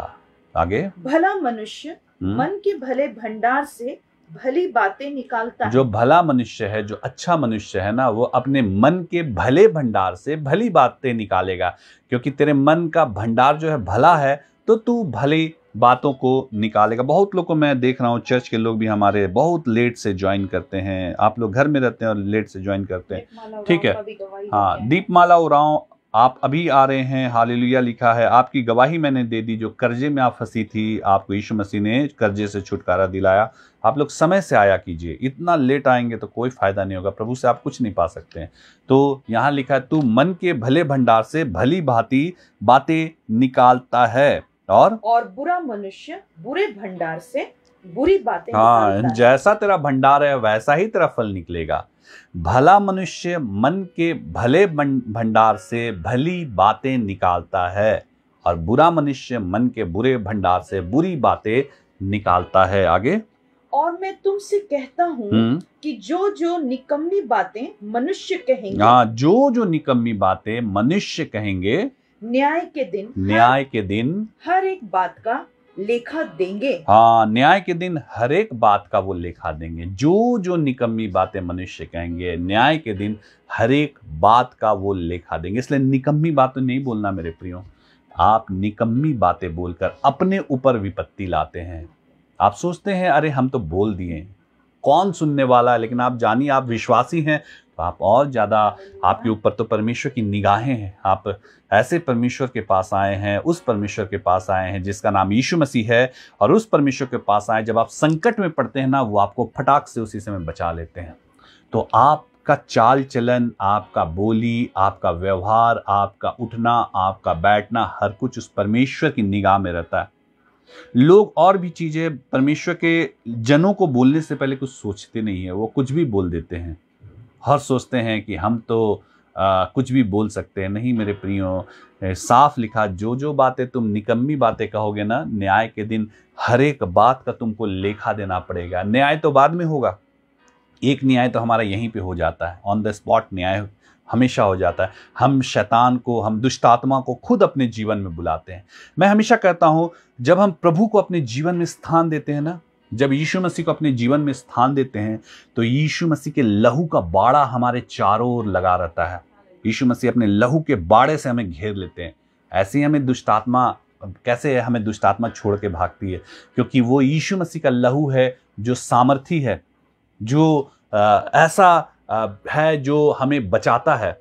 आगे, भला मनुष्य मन के भले भंडार से भली बातें निकालता है। जो भला मनुष्य है, जो अच्छा मनुष्य है ना, वो अपने मन के भले भंडार से भली बातें निकालेगा। क्योंकि तेरे मन का भंडार जो है भला है तो तू भली बातों को निकालेगा। बहुत लोग को मैं देख रहा हूँ, चर्च के लोग भी हमारे बहुत लेट से ज्वाइन करते हैं। आप लोग घर में रहते हैं और लेट से ज्वाइन करते हैं, ठीक है। हाँ, दीपमाला उड़ाओ, आप अभी आ रहे हैं, हालेलुया लिखा है, आपकी गवाही मैंने दे दी, जो कर्जे में आप फंसी थी, आपको यीशु मसीह ने कर्जे से छुटकारा दिलाया। आप लोग समय से आया कीजिए, इतना लेट आएंगे तो कोई फायदा नहीं होगा, प्रभु से आप कुछ नहीं पा सकते हैं। तो यहाँ लिखा है, तू मन के भले भंडार से भली भांति बातें निकालता है और बुरा मनुष्य बुरे भंडार से बुरी बातें हाँ, निकालता है। जैसा तेरा भंडार है वैसा ही तेरा फल निकलेगा। भला मनुष्य मन के भले भंडार से भली बातें निकालता है और बुरा मनुष्य मन के बुरे भंडार से बुरी बातें निकालता है। आगे, और मैं तुमसे कहता हूँ कि जो जो निकम्मी बातें मनुष्य कहेंगे, हाँ, जो जो निकम्मी बातें मनुष्य कहेंगे, न्याय के दिन हर एक बात का लेखा देंगे। हाँ, न्याय के दिन हर एक बात का वो लेखा देंगे। जो जो निकम्मी बातें मनुष्य कहेंगे, न्याय के दिन हर एक बात का वो लेखा देंगे। इसलिए निकम्मी बातें नहीं बोलना मेरे प्रियो। आप निकम्मी बातें बोलकर अपने ऊपर विपत्ति लाते हैं। आप सोचते हैं अरे हम तो बोल दिए, कौन सुनने वाला है, लेकिन आप जानिए आप विश्वासी हैं तो आप और ज्यादा, आपके ऊपर तो परमेश्वर की निगाहें हैं। आप ऐसे परमेश्वर के पास आए हैं, उस परमेश्वर के पास आए हैं जिसका नाम यीशु मसीह है, और उस परमेश्वर के पास आए, जब आप संकट में पड़ते हैं ना, वो आपको फटाक से उसी समय बचा लेते हैं। तो आपका चाल चलन, आपका बोली, आपका व्यवहार, आपका उठना, आपका बैठना, हर कुछ उस परमेश्वर की निगाह में रहता है। लोग और भी चीजें परमेश्वर के जनों को बोलने से पहले कुछ सोचते नहीं है, वो कुछ भी बोल देते हैं। हर सोचते हैं कि हम तो कुछ भी बोल सकते हैं। नहीं मेरे प्रियो, साफ लिखा, जो जो बातें तुम निकम्मी बातें कहोगे ना, न्याय के दिन हर एक बात का तुमको लेखा देना पड़ेगा। न्याय तो बाद में होगा, एक न्याय तो हमारा यहीं पे हो जाता है, ऑन द स्पॉट न्याय हमेशा हो जाता है। हम शैतान को, हम दुष्ट आत्मा को खुद अपने जीवन में बुलाते हैं। मैं हमेशा कहता हूं, जब हम प्रभु को अपने जीवन में स्थान देते हैं ना, जब यीशु मसीह को अपने जीवन में स्थान देते हैं, तो यीशु मसीह के लहू का बाड़ा हमारे चारों ओर लगा रहता है। यीशु मसीह अपने लहू के बाड़े से हमें घेर लेते हैं। ऐसे ही हमें दुष्ट आत्मा, कैसे हमें दुष्ट आत्मा छोड़ के भागती है? क्योंकि वो यीशु मसीह का लहू है जो सामर्थी है, जो ऐसा है जो हमें बचाता है,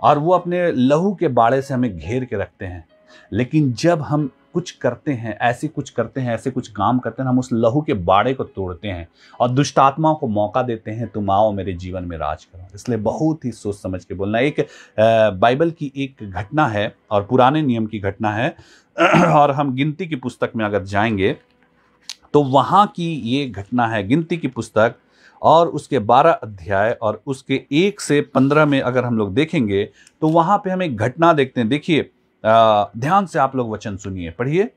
और वो अपने लहू के बाड़े से हमें घेर के रखते हैं। लेकिन जब हम कुछ करते हैं, ऐसे कुछ काम करते हैं, हम उस लहू के बाड़े को तोड़ते हैं और दुष्ट आत्माओं को मौका देते हैं, तुम आओ मेरे जीवन में राज करो। इसलिए बहुत ही सोच समझ के बोलना। एक बाइबल की एक घटना है और पुराने नियम की घटना है, और हम गिनती की पुस्तक में अगर जाएंगे तो वहाँ की ये घटना है, गिनती की पुस्तक और उसके 12 अध्याय और उसके 1 से 15 में अगर हम लोग देखेंगे तो वहाँ पे हम एक घटना देखते हैं। देखिए, ध्यान से आप लोग वचन सुनिए, पढ़िए।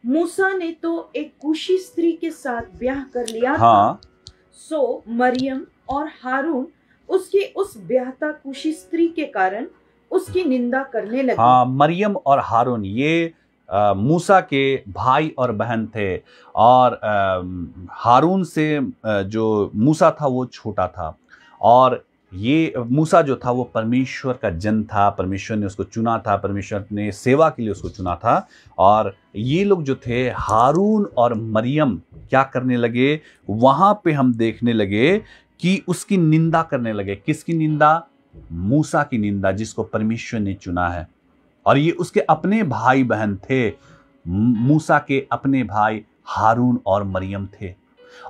मूसा ने तो एक कूशी स्त्री के साथ ब्याह कर लिया हाँ, था, सो मरियम और हारून उसकी उस ब्याहता कूशी स्त्री के कारण उसकी निंदा करने लगे। हाँ, मरियम और हारून ये मूसा के भाई और बहन थे, और हारून से जो मूसा था वो छोटा था, और ये मूसा जो था वो परमेश्वर का जन था, परमेश्वर ने उसको चुना था, परमेश्वर ने सेवा के लिए उसको चुना था। और ये लोग जो थे, हारून और मरियम, क्या करने लगे? वहां पे हम देखने लगे कि उसकी निंदा करने लगे। किसकी निंदा? मूसा की निंदा, जिसको परमेश्वर ने चुना है। और ये उसके अपने भाई बहन थे, मूसा के अपने भाई हारून और मरियम थे,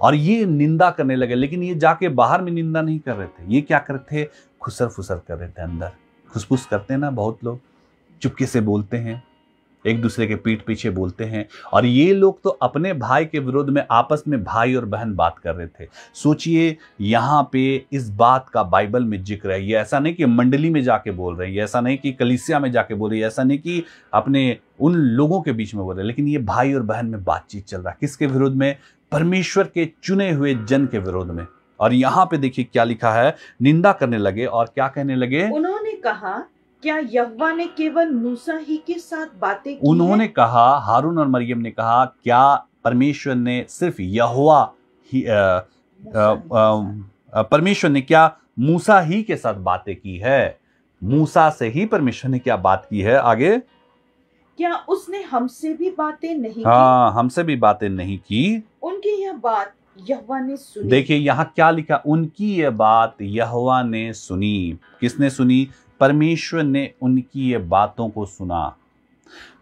और ये निंदा करने लगे। लेकिन ये जाके बाहर में निंदा नहीं कर रहे थे, ये क्या कर रहे थे? खुसर फुसर कर रहे थे। अंदर खुसफुस करते हैं ना बहुत लोग, चुपके से बोलते हैं, एक दूसरे के पीठ पीछे बोलते हैं। और ये लोग तो अपने भाई के विरोध में आपस में भाई और बहन बात कर रहे थे। सोचिए, यहाँ पे इस बात का बाइबल में जिक्र है। ये ऐसा नहीं कि मंडली में जाके बोल रहे हैं, ये ऐसा नहीं कि कलीसिया में जाके बोल रहे हैं, ऐसा नहीं कि अपने उन लोगों के बीच में बोल रहे हैं, लेकिन ये भाई और बहन में बातचीत चल रहा है। किसके विरोध में? परमेश्वर के चुने हुए जन के विरोध में। और यहाँ पे देखिए क्या लिखा है, निंदा करने लगे और क्या कहने लगे? उन्होंने कहा, क्या यहोवा ने केवल मूसा ही के साथ बातें की? उन्होंने कहा, हारून और मरियम ने कहा, क्या परमेश्वर ने सिर्फ यहोवा ही परमेश्वर ने क्या मूसा ही के साथ बातें की है? मूसा से ही परमेश्वर ने क्या बात की है? आगे, क्या उसने हमसे भी बातें नहीं की? हाँ, हमसे भी बातें नहीं की। उनकी यह बात यहोवा ने सुनी। देखिए यहाँ क्या लिखा, उनकी यह बात यहोवा ने सुनी। किसने सुनी? परमेश्वर ने उनकी ये बातों को सुना।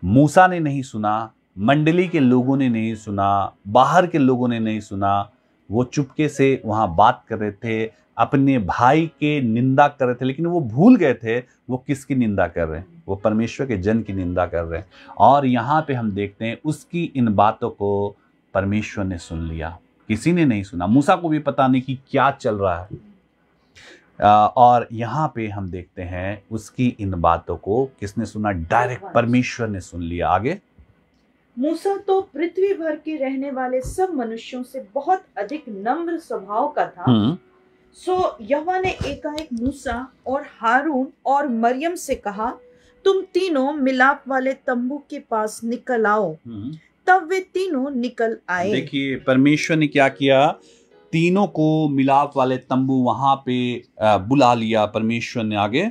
मूसा ने नहीं सुना, मंडली के लोगों ने नहीं सुना, बाहर के लोगों ने नहीं सुना। वो चुपके से वहां बात कर रहे थे, अपने भाई के निंदा कर रहे थे, लेकिन वो भूल गए थे वो किसकी निंदा कर रहे हैं। वो परमेश्वर के जन की निंदा कर रहे हैं। और यहाँ पे हम देखते हैं उसकी इन बातों को परमेश्वर ने सुन लिया, किसी ने नहीं सुना। मूसा को भी पता नहीं कि क्या चल रहा है। और यहाँ पे हम देखते हैं उसकी इन बातों को किसने सुना? डायरेक्ट परमेश्वर ने सुन लिया। आगे, मूसा तो पृथ्वी भर के रहने वाले सब मनुष्यों से बहुत अधिक नम्र स्वभाव का था। सो यहोवा ने एकाएक मूसा और हारून और मरियम से कहा, तुम तीनों मिलाप वाले तंबू के पास निकल आओ। तब वे तीनों निकल आए। देखिए परमेश्वर ने क्या किया, तीनों को मिलाप वाले तंबू वहां पे बुला लिया परमेश्वर ने। आगे,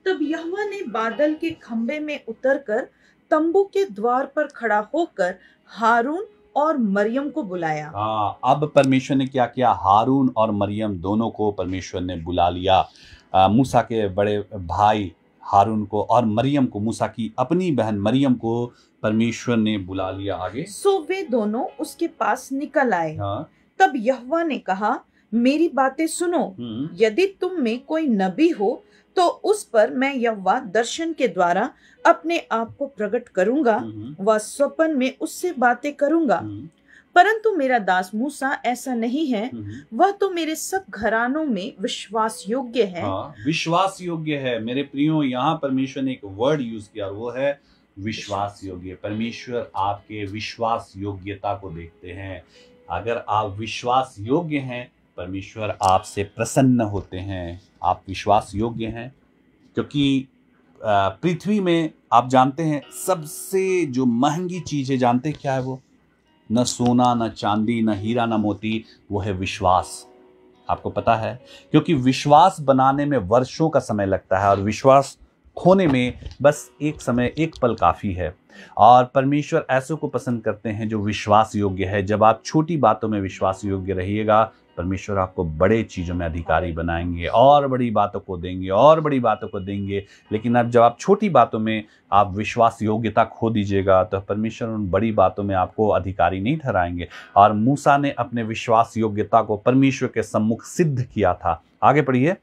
तब यहोवा ने बादल के खंबे में उतरकर तंबू के द्वार पर खड़ा होकर हारून और मरियम को बुलाया। हाँ, अब परमेश्वर ने क्या किया, हारून और मरियम दोनों को परमेश्वर ने बुला लिया। मूसा के बड़े भाई हारून को और मरियम को, मूसा की अपनी बहन मरियम को परमेश्वर ने बुला लिया। आगे, सो वे दोनों उसके पास निकल आए। हाँ, तब यहोवा ने कहा, मेरी बातें सुनो। यदि तुम में कोई नबी हो तो उस पर मैं यहोवा दर्शन के द्वारा अपने आप को प्रकट करूंगा, वह स्वप्न में उससे बातें करूंगा। परंतु मेरा दास मूसा ऐसा नहीं है, वह तो मेरे सब घरानों में विश्वास योग्य है। हाँ, विश्वास योग्य है। मेरे प्रियो, यहाँ परमेश्वर ने एक वर्ड यूज किया और वो है विश्वास योग्य। परमेश्वर आपके विश्वास योग्यता को देखते हैं। अगर आप विश्वास योग्य हैं, परमेश्वर आपसे प्रसन्न होते हैं। आप विश्वास योग्य हैं, क्योंकि पृथ्वी में आप जानते हैं सबसे जो महंगी चीज है, जानते क्या है वो? न सोना, न चांदी, न हीरा, न मोती, वो है विश्वास। आपको पता है, क्योंकि विश्वास बनाने में वर्षों का समय लगता है और विश्वास खोने में बस एक समय, एक पल काफी है। और परमेश्वर ऐसों को पसंद करते हैं जो विश्वास योग्य है। जब आप छोटी बातों में विश्वास योग्य रहिएगा, परमेश्वर आपको बड़े चीज़ों में अधिकारी बनाएंगे और बड़ी बातों को देंगे और बड़ी बातों को देंगे। लेकिन अब जब आप छोटी बातों में आप विश्वास योग्यता खो दीजिएगा, तो परमेश्वर उन बड़ी बातों में आपको अधिकारी नहीं ठहराएंगे। और मूसा ने अपने विश्वास योग्यता को परमेश्वर के सम्मुख सिद्ध किया था। आगे पढ़िए।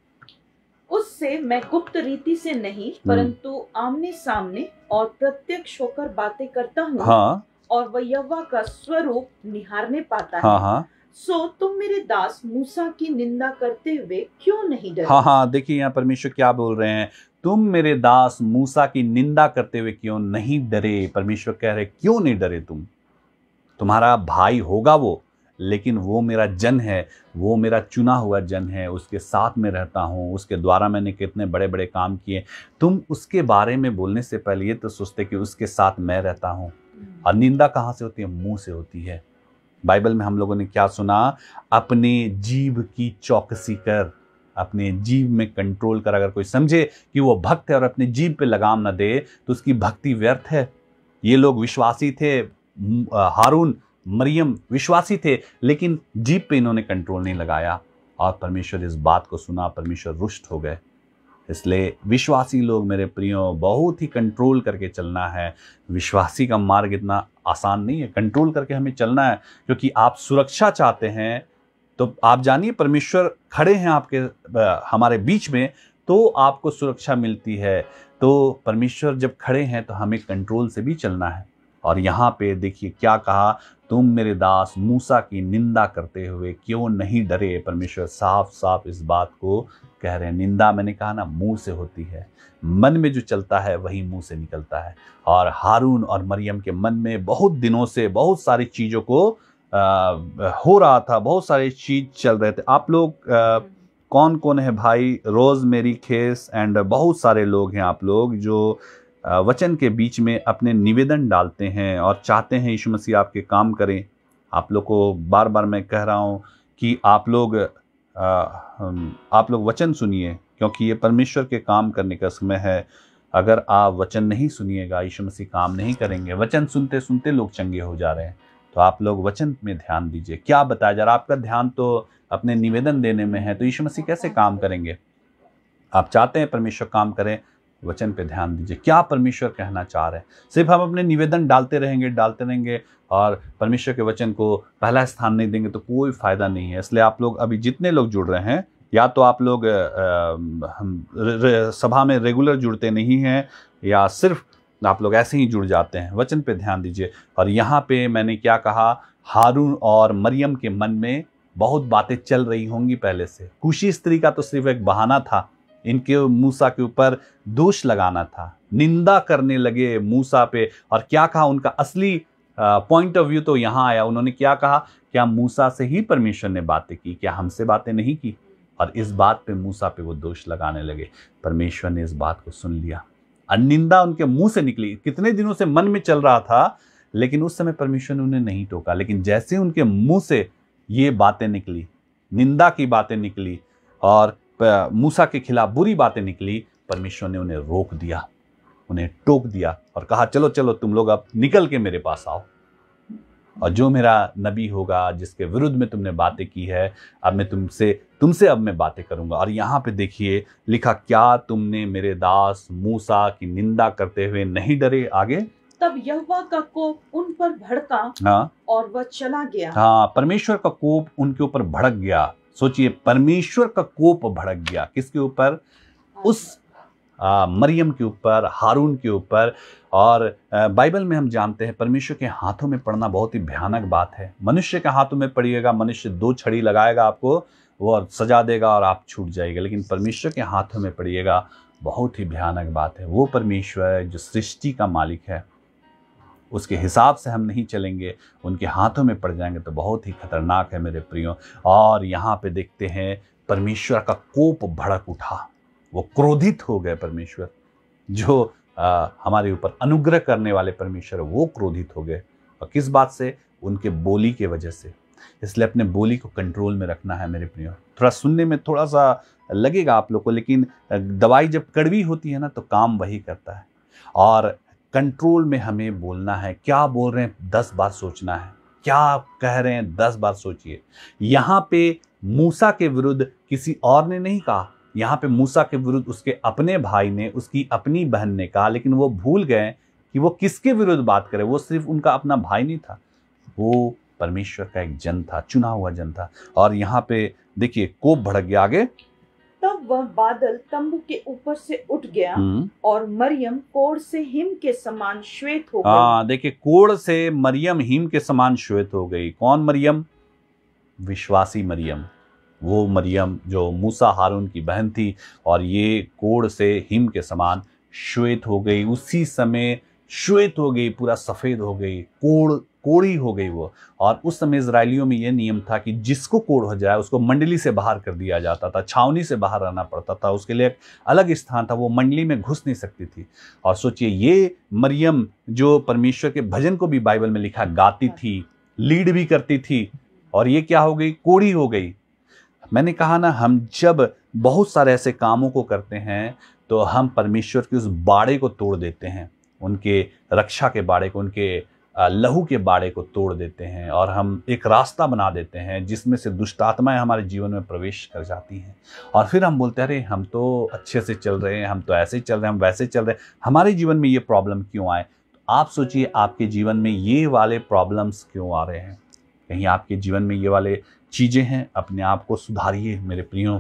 उससे मैं गुप्त रीति से नहीं, परंतु आमने सामने और प्रत्यक्ष होकर बातें करता हूँ। हाँ, और वह यहोवा का स्वरूप निहारने पाता है। हाँ, हाँ, सो तुम मेरे दास मूसा की निंदा करते हुए क्यों नहीं डरे? हाँ, हाँ, देखिए यहाँ परमेश्वर क्या बोल रहे हैं, तुम मेरे दास मूसा की निंदा करते हुए क्यों नहीं डरे। परमेश्वर कह रहे क्यों नहीं डरे तुम? तुम्हारा भाई होगा वो, लेकिन वो मेरा जन है, वो मेरा चुना हुआ जन है, उसके साथ में रहता हूँ, उसके द्वारा मैंने कितने बड़े बड़े काम किए। तुम उसके बारे में बोलने से पहले ये तो सोचते कि उसके साथ मैं रहता हूँ। और निंदा कहाँ से होती है? मुंह से होती है। बाइबल में हम लोगों ने क्या सुना? अपने जीभ की चौकसी कर, अपने जीभ में कंट्रोल कर। अगर कोई समझे कि वो भक्त है और अपने जीभ पे लगाम न दे, तो उसकी भक्ति व्यर्थ है। ये लोग विश्वासी थे, हारून मरियम विश्वासी थे, लेकिन जीभ पे इन्होंने कंट्रोल नहीं लगाया और परमेश्वर इस बात को सुना, परमेश्वर रुष्ट हो गए। इसलिए विश्वासी लोग मेरे प्रियो बहुत ही कंट्रोल करके चलना है। विश्वासी का मार्ग इतना आसान नहीं है, कंट्रोल करके हमें चलना है, क्योंकि आप सुरक्षा चाहते हैं। तो आप जानिए परमेश्वर खड़े हैं आपके हमारे बीच में, तो आपको सुरक्षा मिलती है। तो परमेश्वर जब खड़े हैं तो हमें कंट्रोल से भी चलना है। और यहाँ पे देखिए क्या कहा, तुम मेरे दास मूसा की निंदा करते हुए क्यों नहीं डरे। परमेश्वर साफ साफ इस बात को कह रहे हैं। निंदा मैंने कहा ना, मुंह से होती है। मन में जो चलता है वही मुंह से निकलता है। और हारून और मरियम के मन में बहुत दिनों से बहुत सारी चीज़ों को हो रहा था, बहुत सारी चीज चल रहे थे। आप लोग कौन कौन है भाई? रोज मेरी खेस एंड बहुत सारे लोग हैं आप लोग जो वचन के बीच में अपने निवेदन डालते हैं और चाहते हैं यीशु मसीह आपके काम करें। आप लोग को बार बार मैं कह रहा हूं कि आप लोग वचन सुनिए, क्योंकि ये परमेश्वर के काम करने का समय है। अगर आप वचन नहीं सुनिएगा, यीशु मसीह काम नहीं करेंगे। वचन सुनते सुनते लोग चंगे हो जा रहे हैं। तो आप लोग वचन में ध्यान दीजिए। क्या बताया जा रहा है? आपका ध्यान तो अपने निवेदन देने में है, तो यीशु मसीह कैसे काम करेंगे? आप चाहते हैं परमेश्वर काम करें, वचन पे ध्यान दीजिए, क्या परमेश्वर कहना चाह रहे हैं। सिर्फ हम अपने निवेदन डालते रहेंगे और परमेश्वर के वचन को पहला स्थान नहीं देंगे तो कोई फायदा नहीं है। इसलिए आप लोग अभी जितने लोग जुड़ रहे हैं, या तो आप लोग सभा में रेगुलर जुड़ते नहीं हैं, या सिर्फ आप लोग ऐसे ही जुड़ जाते हैं। वचन पे ध्यान दीजिए। और यहाँ पे मैंने क्या कहा, हारून और मरियम के मन में बहुत बातें चल रही होंगी पहले से। कूशी स्त्री का तो सिर्फ एक बहाना था, इनके मूसा के ऊपर दोष लगाना था, निंदा करने लगे मूसा पे। और क्या कहा, उनका असली पॉइंट ऑफ व्यू तो यहाँ आया। उन्होंने क्या कहा, क्या मूसा से ही परमेश्वर ने बातें की, क्या हमसे बातें नहीं की? और इस बात पे मूसा पे वो दोष लगाने लगे। परमेश्वर ने इस बात को सुन लिया और निंदा उनके मुंह से निकली। कितने दिनों से मन में चल रहा था, लेकिन उस समय परमेश्वर ने उन्हें नहीं टोका। लेकिन जैसे उनके मुंह से ये बातें निकली, निंदा की बातें निकली और मूसा के खिलाफ बुरी बातें निकली, परमेश्वर ने उन्हें रोक दिया, उन्हें टोक दिया और कहा, चलो चलो तुम लोग अब निकल के मेरे पास आओ, और जो मेरा नबी होगा, जिसके विरुद्ध में तुमने बातें की है, अब मैं तुमसे अब मैं बातें करूंगा। और यहाँ पे देखिए लिखा, क्या तुमने मेरे दास मूसा की निंदा करते हुए नहीं डरे? आगे, तब यहोवा का कोप उन पर भड़का, हाँ, और वह चला गया। हाँ, परमेश्वर का कोप उनके ऊपर भड़क गया। सोचिए, परमेश्वर का कोप भड़क गया किसके ऊपर? उस मरियम के ऊपर, हारून के ऊपर। और बाइबल में हम जानते हैं परमेश्वर के हाथों में पड़ना बहुत ही भयानक बात है। मनुष्य के हाथों में पड़िएगा, मनुष्य 2 छड़ी लगाएगा आपको, वो सजा देगा और आप छूट जाएगा। लेकिन परमेश्वर के हाथों में पड़िएगा, बहुत ही भयानक बात है। वो परमेश्वर है जो सृष्टि का मालिक है, उसके हिसाब से हम नहीं चलेंगे, उनके हाथों में पड़ जाएंगे तो बहुत ही खतरनाक है मेरे प्रियो। और यहाँ पे देखते हैं परमेश्वर का कोप भड़क उठा, वो क्रोधित हो गए। परमेश्वर जो हमारे ऊपर अनुग्रह करने वाले परमेश्वर, वो क्रोधित हो गए। और किस बात से? उनके बोली के वजह से। इसलिए अपने बोली को कंट्रोल में रखना है मेरे प्रियो। थोड़ा सुनने में थोड़ा सा लगेगा आप लोग को, लेकिन दवाई जब कड़वी होती है ना तो काम वही करता है। और कंट्रोल में हमें बोलना है। क्या बोल रहे हैं 10 बार सोचना है, क्या कह रहे हैं 10 बार सोचिए। यहाँ पे मूसा के विरुद्ध किसी और ने नहीं कहा, यहाँ पे मूसा के विरुद्ध उसके अपने भाई ने, उसकी अपनी बहन ने कहा। लेकिन वो भूल गए कि वो किसके विरुद्ध बात करे। वो सिर्फ उनका अपना भाई नहीं था, वो परमेश्वर का एक जन था, चुना हुआ जन था। और यहाँ पे देखिए कोप भड़क गया। आगे, तब वह बादल तंबू के ऊपर से उठ गया, और मरियम कोढ़ से हिम के समान श्वेत हो गई। हाँ, देखिए, कोढ़ से मरियम हिम के समान श्वेत हो गई। कौन मरियम? विश्वासी मरियम, वो मरियम जो मूसा हारून की बहन थी। और ये कोढ़ से हिम के समान श्वेत हो गई। उसी समय श्वेत हो गई, पूरा सफेद हो गई, कोढ़ी हो गई वो। और उस समय इजरायलियों में यह नियम था कि जिसको कोढ़ हो जाए उसको मंडली से बाहर कर दिया जाता था, छावनी से बाहर रहना पड़ता था, उसके लिए एक अलग स्थान था, वो मंडली में घुस नहीं सकती थी। और सोचिए, ये मरियम जो परमेश्वर के भजन को भी बाइबल में लिखा गाती थी, लीड भी करती थी, और ये क्या हो गई? कोढ़ी हो गई। मैंने कहा ना, हम जब बहुत सारे ऐसे कामों को करते हैं तो हम परमेश्वर के उस बाड़े को तोड़ देते हैं, उनके रक्षा के बाड़े को, उनके लहू के बाड़े को तोड़ देते हैं, और हम एक रास्ता बना देते हैं जिसमें से दुष्ट आत्माएं हमारे जीवन में प्रवेश कर जाती हैं। और फिर हम बोलते हैं, अरे हम तो अच्छे से चल रहे हैं, हम तो ऐसे चल रहे हैं, हम वैसे चल रहे हैं, हमारे जीवन में ये प्रॉब्लम क्यों आए? तो आप सोचिए, आपके जीवन में ये वाले प्रॉब्लम्स क्यों आ रहे हैं? कहीं आपके जीवन में ये वाले चीज़ें हैं। अपने आप को सुधारिए मेरे प्रियो,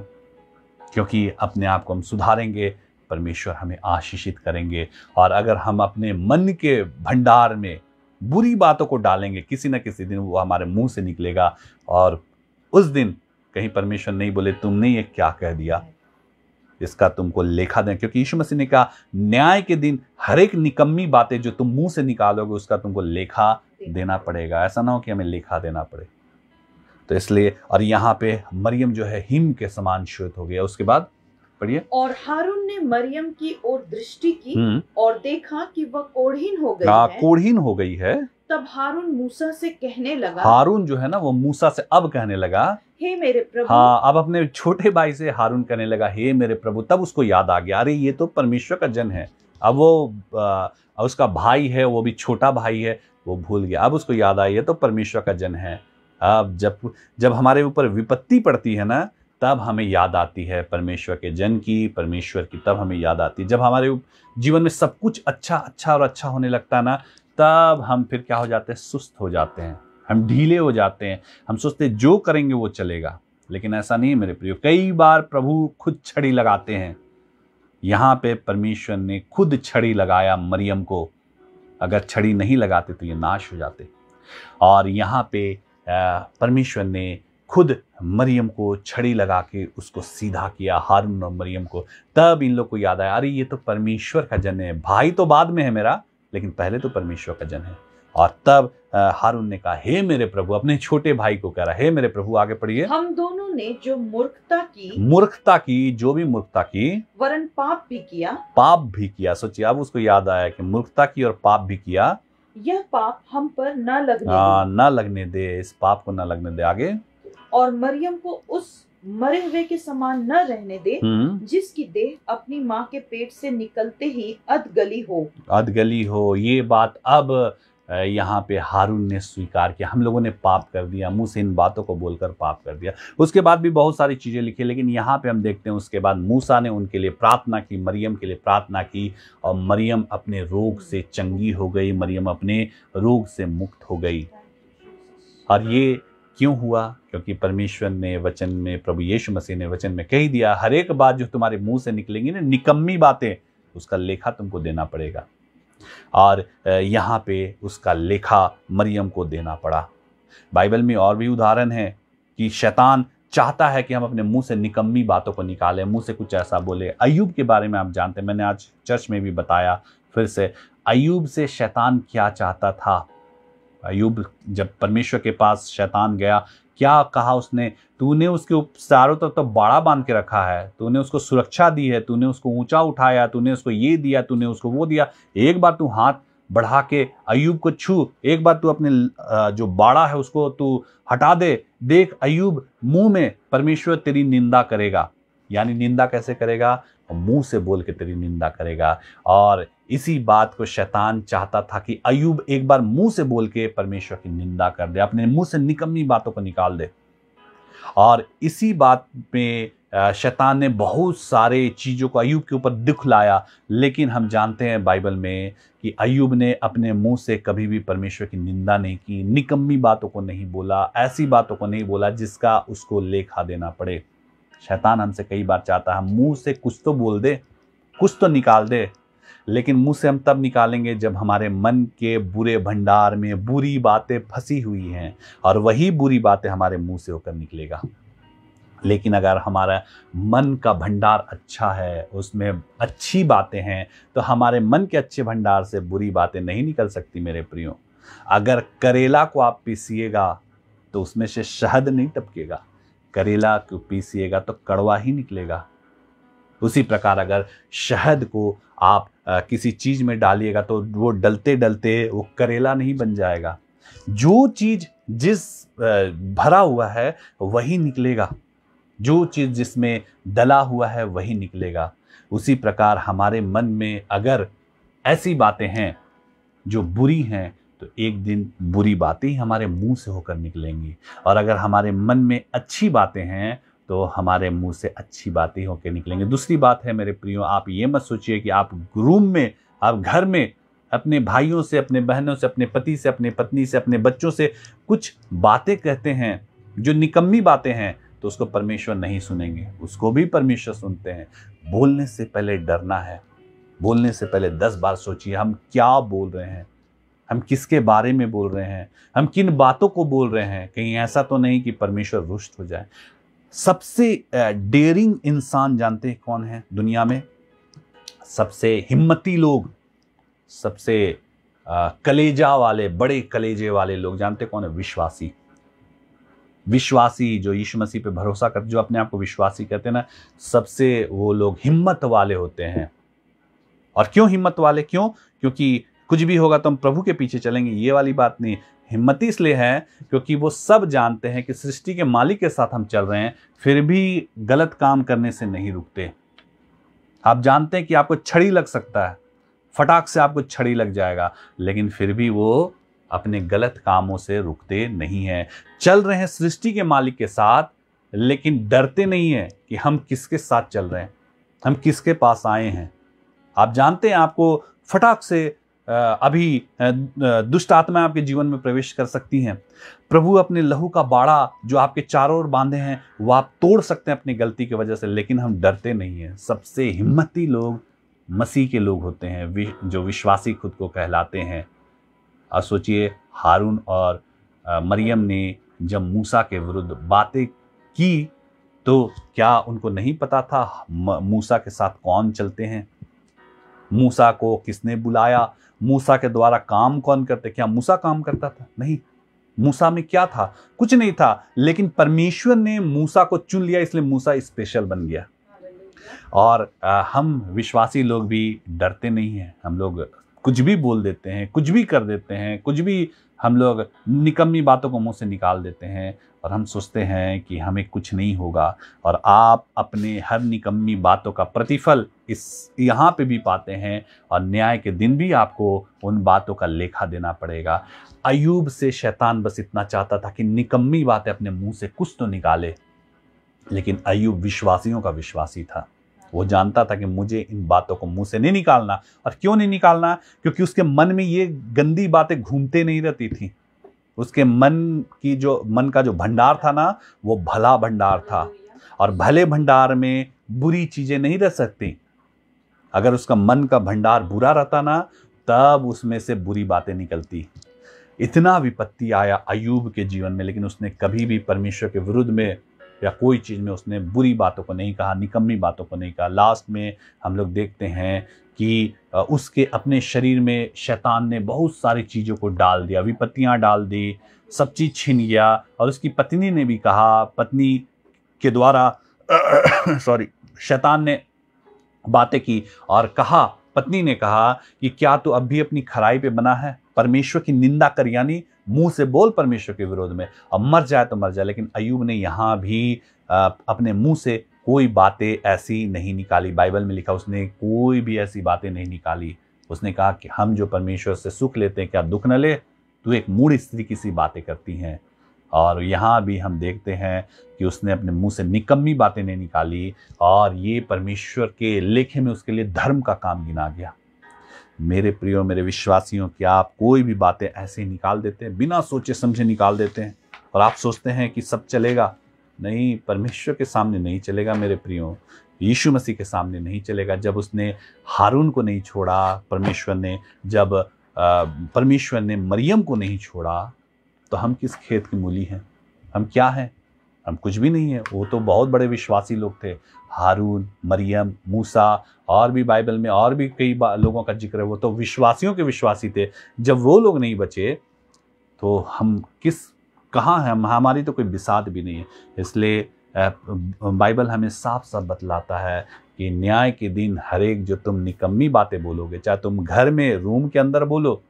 क्योंकि अपने आप को हम सुधारेंगे, परमेश्वर हमें आशीषित करेंगे। और अगर हम अपने मन के भंडार में बुरी बातों को डालेंगे, किसी न किसी दिन वो हमारे मुंह से निकलेगा, और उस दिन कहीं परमेश्वर नहीं बोले तुमने ये क्या कह दिया, इसका तुमको लेखा दें। क्योंकि यीशु मसीह ने कहा, न्याय के दिन हर एक निकम्मी बातें जो तुम मुंह से निकालोगे उसका तुमको लेखा देना पड़ेगा। ऐसा ना हो कि हमें लेखा देना पड़े। तो इसलिए, और यहाँ पे मरियम जो है हिम के समान श्वेत हो गया। उसके बाद पढ़िए, और हारून ने मरियम की ओर दृष्टि की और देखा कि वह कोढ़ीन हो गई है। कोढ़ीन हो गई है। तब हारून मूसा से कहने लगा, हारून जो है ना वो मूसा से अब कहने लगा, हे मेरे प्रभु। हाँ, अब अपने छोटे भाई से हारून कहने लगा, हे मेरे प्रभु। तब उसको याद आ गया, अरे ये तो परमेश्वर का जन है। अब वो उसका भाई है, वो भी छोटा भाई है, वो भूल गया। अब उसको याद आई है तो परमेश्वर का जन है। अब जब हमारे ऊपर विपत्ति पड़ती है ना, तब हमें याद आती है परमेश्वर के जन की, परमेश्वर की तब हमें याद आती है। जब हमारे जीवन में सब कुछ अच्छा अच्छा और अच्छा होने लगता है ना, तब हम फिर क्या हो जाते हैं, सुस्त हो जाते हैं, हम ढीले हो जाते हैं, हम सोचते हैं जो करेंगे वो चलेगा। लेकिन ऐसा नहीं है मेरे प्रियो, कई बार प्रभु खुद छड़ी लगाते हैं। यहाँ पे परमेश्वर ने खुद छड़ी लगाया मरियम को, अगर छड़ी नहीं लगाते तो ये नाश हो जाते। और यहाँ पे परमेश्वर ने खुद मरियम को छड़ी लगा के उसको सीधा किया, हारून और मरियम को। तब इन लोग को याद आया, अरे ये तो परमेश्वर का जन है, भाई तो बाद में है मेरा, लेकिन पहले तो परमेश्वर का जन है। और तब हारून ने कहा, हे मेरे प्रभु, अपने छोटे भाई को कह रहा, हे मेरे प्रभु, आगे पढ़िए। हम दोनों ने जो मूर्खता की, जो भी मूर्खता की, वरन पाप भी किया। सोचिए, अब उसको याद आया कि मूर्खता की और पाप भी किया, यह पाप हम पर न लगने दे, इस पाप को न लगने दे। आगे, और मरियम को उस मरे हुए के समान न रहने दे, जिसकी देह अपनी माँ के पेट से निकलते ही अधगली हो। ये बात अब यहाँ पे हारून ने स्वीकार किया, हम लोगों ने पाप कर दिया, मुंह से इन बातों को बोलकर पाप कर दिया। उसके बाद भी बहुत सारी चीजें लिखी, लेकिन यहाँ पे हम देखते हैं उसके बाद मूसा ने उनके लिए प्रार्थना की, मरियम के लिए प्रार्थना की, और मरियम अपने रोग से चंगी हो गई, मरियम अपने रोग से मुक्त हो गई। और ये क्यों हुआ? क्योंकि परमेश्वर ने वचन में, प्रभु यीशु मसीह ने वचन में कह दिया, हर एक बात जो तुम्हारे मुंह से निकलेंगी ना, निकम्मी बातें, उसका लेखा तुमको देना पड़ेगा। और यहाँ पे उसका लेखा मरियम को देना पड़ा। बाइबल में और भी उदाहरण है कि शैतान चाहता है कि हम अपने मुंह से निकम्मी बातों को निकालें, मुंह से कुछ ऐसा बोले। अय्यूब के बारे में आप जानते हैं, मैंने आज चर्च में भी बताया फिर से, अय्यूब से शैतान क्या चाहता था। अय्यूब जब परमेश्वर के पास शैतान गया, क्या कहा उसने? तूने उसके चारों तरफ तो बाड़ा बांध के रखा है, तूने उसको सुरक्षा दी है, तूने उसको ऊंचा उठाया, तूने उसको ये दिया, तूने उसको वो दिया, एक बार तू हाथ बढ़ा के अय्यूब को छू, एक बार तू अपने जो बाड़ा है उसको तू हटा दे, देख अय्यूब मुंह में परमेश्वर तेरी निंदा करेगा। यानी निंदा कैसे करेगा? मुंह से बोल के तेरी निंदा करेगा। और इसी बात को शैतान चाहता था कि अय्यूब एक बार मुंह से बोल के परमेश्वर की निंदा कर दे, अपने मुंह से निकम्मी बातों को निकाल दे। और इसी बात में शैतान ने बहुत सारे चीजों को अय्यूब के ऊपर दुख लाया। लेकिन हम जानते हैं बाइबल में कि अय्यूब ने अपने मुंह से कभी भी परमेश्वर की निंदा नहीं की, निकम्मी बातों को नहीं बोला, ऐसी बातों को नहीं बोला जिसका उसको लेखा देना पड़े। शैतान हमसे कई बार चाहता है हम मुंह से कुछ तो बोल दे, कुछ तो निकाल दे, लेकिन मुंह से हम तब निकालेंगे जब हमारे मन के बुरे भंडार में बुरी बातें फंसी हुई हैं, और वही बुरी बातें हमारे मुंह से होकर निकलेगा। लेकिन अगर हमारा मन का भंडार अच्छा है, उसमें अच्छी बातें हैं, तो हमारे मन के अच्छे भंडार से बुरी बातें नहीं निकल सकती मेरे प्रियो। अगर करेला को आप पीसिएगा तो उसमें से शहद नहीं टपकेगा, करेला को पीसिएगा तो कड़वा ही निकलेगा। उसी प्रकार अगर शहद को आप किसी चीज में डालिएगा तो वो डलते डलते वो करेला नहीं बन जाएगा। जो चीज जिस भरा हुआ है वही निकलेगा, जो चीज जिसमें डला हुआ है वही निकलेगा। उसी प्रकार हमारे मन में अगर ऐसी बातें हैं जो बुरी हैं, तो एक दिन बुरी बातें ही हमारे मुंह से होकर निकलेंगी। और अगर हमारे मन में अच्छी बातें हैं तो हमारे मुंह से अच्छी बातें होकर निकलेंगी। दूसरी बात है मेरे प्रियो, आप ये मत सोचिए कि आप रूम में, आप घर में अपने भाइयों से, अपने बहनों से, अपने पति से, अपने पत्नी से, अपने बच्चों से कुछ बातें कहते हैं जो निकम्मी बातें हैं, तो उसको परमेश्वर नहीं सुनेंगे, उसको भी परमेश्वर सुनते हैं। बोलने से पहले डरना है, बोलने से पहले 10 बार सोचिए हम क्या बोल रहे हैं, हम किसके बारे में बोल रहे हैं, हम किन बातों को बोल रहे हैं। कहीं ऐसा तो नहीं कि परमेश्वर रुष्ट हो जाए। सबसे डेयरिंग इंसान जानते हैं कौन है दुनिया में? सबसे हिम्मती लोग, सबसे कलेजा वाले, बड़े कलेजे वाले लोग जानते कौन है? विश्वासी। विश्वासी जो यीशु मसीह पे भरोसा करते, जो अपने आप को विश्वासी कहते हैं ना, सबसे वो लोग हिम्मत वाले होते हैं। और क्यों हिम्मत वाले? क्यों? क्योंकि कुछ भी होगा तो हम प्रभु के पीछे चलेंगे, ये वाली बात नहीं। हिम्मती इसलिए है क्योंकि वो सब जानते हैं कि सृष्टि के मालिक के साथ हम चल रहे हैं, फिर भी गलत काम करने से नहीं रुकते। आप जानते हैं कि आपको छड़ी लग सकता है, फटाक से आपको छड़ी लग जाएगा, लेकिन फिर भी वो अपने गलत कामों से रुकते नहीं हैं। चल रहे हैं सृष्टि के मालिक के साथ, लेकिन डरते नहीं हैं कि हम किसके साथ चल रहे हैं, हम किसके पास आए हैं। आप जानते हैं आपको फटाक से अभी दुष्ट आत्मा आपके जीवन में प्रवेश कर सकती हैं। प्रभु अपने लहू का बाड़ा जो आपके चारों ओर बांधे हैं वो आप तोड़ सकते हैं अपनी गलती की वजह से, लेकिन हम डरते नहीं हैं। सबसे हिम्मती लोग मसीह के लोग होते हैं, जो विश्वासी खुद को कहलाते हैं। और सोचिए, हारून और मरियम ने जब मूसा के विरुद्ध बातें की तो क्या उनको नहीं पता था मूसा के साथ कौन चलते हैं, मूसा को किसने बुलाया, मूसा के द्वारा काम कौन करते। क्या मूसा काम करता था? नहीं। मूसा में क्या था? कुछ नहीं था, लेकिन परमेश्वर ने मूसा को चुन लिया, इसलिए मूसा स्पेशल बन गया। और हम विश्वासी लोग भी डरते नहीं हैं। हम लोग कुछ भी बोल देते हैं, कुछ भी कर देते हैं, कुछ भी हम लोग निकम्मी बातों को मुंह से निकाल देते हैं और हम सोचते हैं कि हमें कुछ नहीं होगा। और आप अपने हर निकम्मी बातों का प्रतिफल इस यहाँ पे भी पाते हैं और न्याय के दिन भी आपको उन बातों का लेखा देना पड़ेगा। अय्यूब से शैतान बस इतना चाहता था कि निकम्मी बातें अपने मुंह से कुछ तो निकाले, लेकिन अय्यूब विश्वासियों का विश्वासी था। वो जानता था कि मुझे इन बातों को मुंह से नहीं निकालना। और क्यों नहीं निकालना? क्योंकि उसके मन में ये गंदी बातें घूमते नहीं रहती थी। उसके मन का जो भंडार था ना, वो भला भंडार था, और भले भंडार में बुरी चीजें नहीं रह सकती। अगर उसका मन का भंडार बुरा रहता ना, तब उसमें से बुरी बातें निकलती। इतना विपत्ति आया अय्यूब के जीवन में, लेकिन उसने कभी भी परमेश्वर के विरुद्ध में या कोई चीज़ में उसने बुरी बातों को नहीं कहा, निकम्मी बातों को नहीं कहा। लास्ट में हम लोग देखते हैं कि उसके अपने शरीर में शैतान ने बहुत सारी चीज़ों को डाल दिया, विपत्तियां डाल दी, सब चीज़ छीन गया। और उसकी पत्नी ने भी कहा, पत्नी के द्वारा शैतान ने बातें की और कहा, पत्नी ने कहा कि क्या तू अब भी अपनी खराई पे बना है? परमेश्वर की निंदा कर, यानी मुंह से बोल परमेश्वर के विरोध में, और मर जाए तो मर जाए। लेकिन अय्यूब ने यहाँ भी अपने मुंह से कोई बातें ऐसी नहीं निकाली। बाइबल में लिखा, उसने कोई भी ऐसी बातें नहीं निकाली। उसने कहा कि हम जो परमेश्वर से सुख लेते हैं, क्या दुख न ले? तू एक मूढ़ स्त्री की सी बातें करती हैं। और यहाँ भी हम देखते हैं कि उसने अपने मुंह से निकम्मी बातें नहीं निकाली, और ये परमेश्वर के लेखे में उसके लिए धर्म का काम गिना गया। मेरे प्रियो, मेरे विश्वासियों, क्या आप कोई भी बातें ऐसे ही निकाल देते हैं, बिना सोचे समझे निकाल देते हैं, और आप सोचते हैं कि सब चलेगा? नहीं, परमेश्वर के सामने नहीं चलेगा मेरे प्रियो, यीशु मसीह के सामने नहीं चलेगा। जब उसने हारून को नहीं छोड़ा परमेश्वर ने, जब परमेश्वर ने मरियम को नहीं छोड़ा, तो हम किस खेत की मूली हैं? हम क्या हैं? हम कुछ भी नहीं है। वो तो बहुत बड़े विश्वासी लोग थे, हारून, मरियम, मूसा, और भी बाइबल में और भी कई लोगों का जिक्र है। वो तो विश्वासियों के विश्वासी थे। जब वो लोग नहीं बचे तो हम कहाँ हैं? हमारी तो कोई बिसात भी नहीं है। इसलिए बाइबल हमें साफ साफ बतलाता है कि न्याय के दिन हरेक जो तुम निकम्मी बातें बोलोगे, चाहे तुम घर में रूम के अंदर बोलो,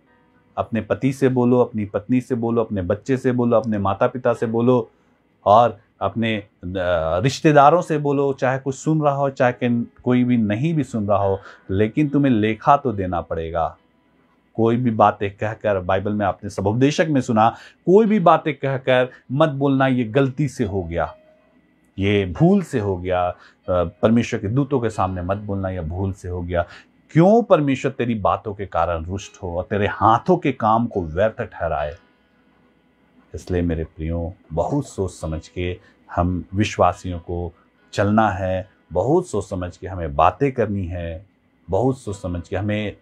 अपने पति से बोलो, अपनी पत्नी से बोलो, अपने बच्चे से बोलो, अपने माता पिता से बोलो, और अपने रिश्तेदारों से बोलो, चाहे कुछ सुन रहा हो, चाहे कोई भी नहीं भी सुन रहा हो, लेकिन तुम्हें लेखा तो देना पड़ेगा। कोई भी बातें कहकर, बाइबल में आपने सबोपदेशक में सुना, कोई भी बातें कहकर मत बोलना ये गलती से हो गया, ये भूल से हो गया। परमेश्वर के दूतों के सामने मत बोलना यह भूल से हो गया। क्यों परमेश्वर तेरी बातों के कारण रुष्ट हो और तेरे हाथों के काम को व्यर्थ ठहराए? इसलिए मेरे प्रियो, बहुत सोच समझ के हम विश्वासियों को चलना है, बहुत सोच समझ के हमें बातें करनी है, बहुत सोच समझ के हमें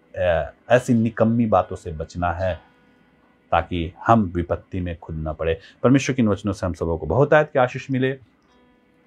ऐसी निकम्मी बातों से बचना है, ताकि हम विपत्ति में खुद ना पड़े। परमेश्वर की वचनों से हम सबों को बहुत आयत की आशीष मिले।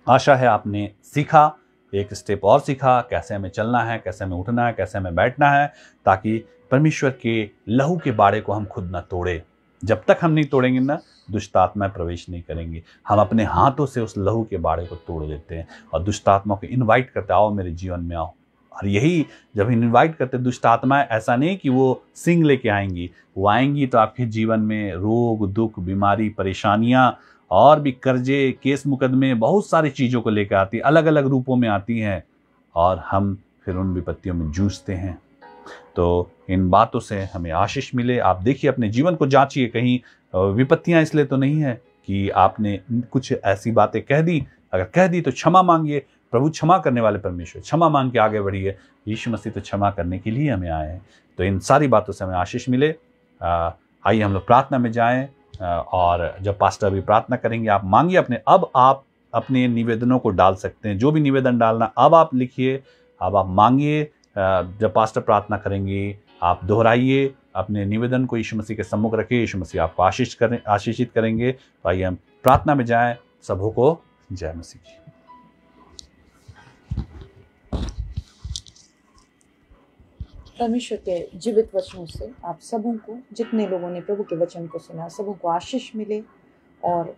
आशा है आपने सीखा, एक स्टेप और सीखा, कैसे हमें चलना है, कैसे हमें उठना है, कैसे हमें बैठना है, ताकि परमेश्वर के लहू के बाड़े को हम खुद ना तोड़े। जब तक हम नहीं तोड़ेंगे ना, दुष्ट आत्माएं प्रवेश नहीं करेंगी। हम अपने हाथों से उस लहू के बाड़े को तोड़ देते हैं और दुष्ट आत्माओं को इनवाइट करते, आओ मेरे जीवन में आओ। और यही जब इनवाइट करते दुष्ट आत्माएं, ऐसा नहीं कि वो सिंह लेके आएंगी, वो आएंगी तो आपके जीवन में रोग, दुख, बीमारी, परेशानियां और भी कर्जे, केस मुकदमे, बहुत सारी चीज़ों को लेकर आती, अलग अलग रूपों में आती हैं, और हम फिर उन विपत्तियों में जूझते हैं। तो इन बातों से हमें आशीष मिले। आप देखिए, अपने जीवन को जांचिए, कहीं विपत्तियां इसलिए तो नहीं है कि आपने कुछ ऐसी बातें कह दी अगर कह दी तो क्षमा मांगिए। प्रभु क्षमा करने वाले परमेश्वर, क्षमा मांग के आगे बढ़िए। यीशु मसीह तो क्षमा करने के लिए हमें आए हैं। तो इन सारी बातों से हमें आशीष मिले। आइए हम लोग प्रार्थना में जाएं, और जब पास्टर अभी प्रार्थना करेंगे आप मांगिए अपने। अब आप अपने निवेदनों को डाल सकते हैं, जो भी निवेदन डालना अब आप लिखिए, अब आप मांगिए। जब पास्टर प्रार्थना करेंगे आप दोहराइए अपने निवेदन को, यीशु मसीह के सम्मुख रखिए। यीशु मसीह आपको आशीषित करेंगे। तो आइए हम प्रार्थना में जाएं। सबों को जय मसीह की। परमेश्वर के जीवित वचनों से आप सबों को, जितने लोगों ने प्रभु के वचन को सुना, सबों को आशीष मिले और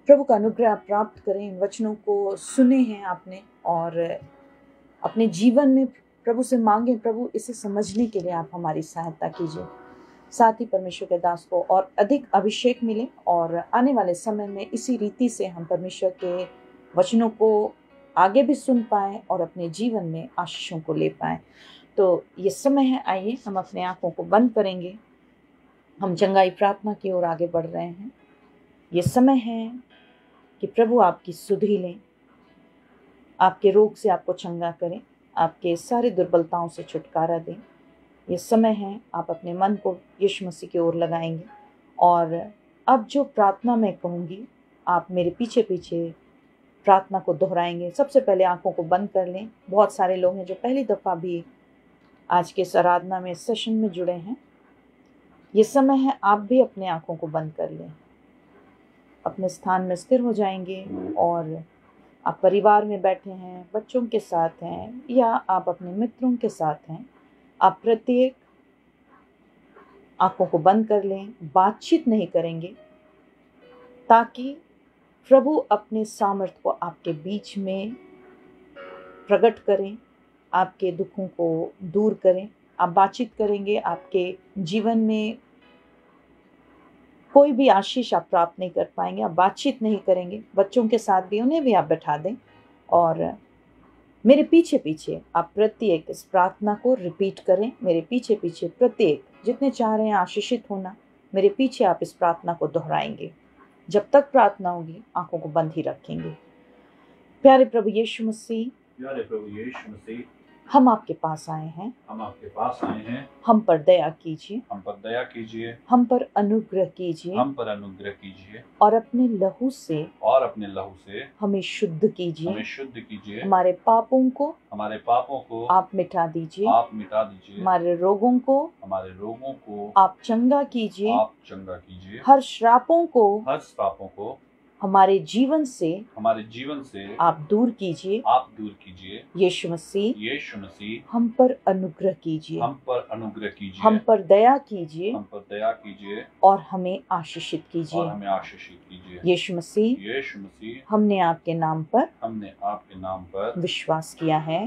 प्रभु का अनुग्रह प्राप्त करें। इन वचनों को सुने हैं आपने और अपने जीवन में प्रभु से मांगे, प्रभु इसे समझने के लिए आप हमारी सहायता कीजिए। साथ ही परमेश्वर के दास को और अधिक अभिषेक मिले और आने वाले समय में इसी रीति से हम परमेश्वर के वचनों को आगे भी सुन पाएं और अपने जीवन में आशीषों को ले पाएं। तो ये समय है, आइए हम अपने आंखों को बंद करेंगे। हम चंगाई प्रार्थना की ओर आगे बढ़ रहे हैं। ये समय है कि प्रभु आपकी सुधि लें, आपके रोग से आपको चंगा करें, आपके सारे दुर्बलताओं से छुटकारा दें। ये समय है आप अपने मन को यीशु मसीह की ओर लगाएंगे और अब जो प्रार्थना मैं कहूँगी आप मेरे पीछे पीछे प्रार्थना को दोहराएंगे। सबसे पहले आंखों को बंद कर लें। बहुत सारे लोग हैं जो पहली दफ़ा भी आज के इस आराधना में, इस सेशन में जुड़े हैं। ये समय है आप भी अपने आंखों को बंद कर लें, अपने स्थान में स्थिर हो जाएंगे और आप परिवार में बैठे हैं, बच्चों के साथ हैं या आप अपने मित्रों के साथ हैं, आप प्रत्येक आंखों को बंद कर लें। बातचीत नहीं करेंगे ताकि प्रभु अपने सामर्थ्य को आपके बीच में प्रकट करें, आपके दुखों को दूर करें। आप बातचीत करेंगे, आपके जीवन में कोई भी आशीष आप प्राप्त नहीं कर पाएंगे। आप बातचीत नहीं करेंगे। बच्चों के साथ भी, उन्हें भी आप बैठा दें और मेरे पीछे पीछे आप प्रत्येक इस प्रार्थना को रिपीट करें। मेरे पीछे पीछे प्रत्येक, जितने चाह रहे हैं आशीषित होना, मेरे पीछे आप इस प्रार्थना को दोहराएंगे। जब तक प्रार्थना होगी आंखों को बंद ही रखेंगे। प्यारे प्रभु यीशु मसीह, हम आपके पास आए हैं, हम पर दया कीजिए, हम पर अनुग्रह कीजिए, और अपने लहू से हमें शुद्ध कीजिए। हमारे पापों को आप मिटा दीजिए, हमारे रोगों को आप चंगा कीजिए, हर श्रापों को हमारे जीवन से आप दूर कीजिए। यीशु मसीह हम पर अनुग्रह कीजिए, हम पर दया कीजिए और हमें आशीषित कीजिए। यीशु मसीह हमने आपके नाम पर विश्वास किया है।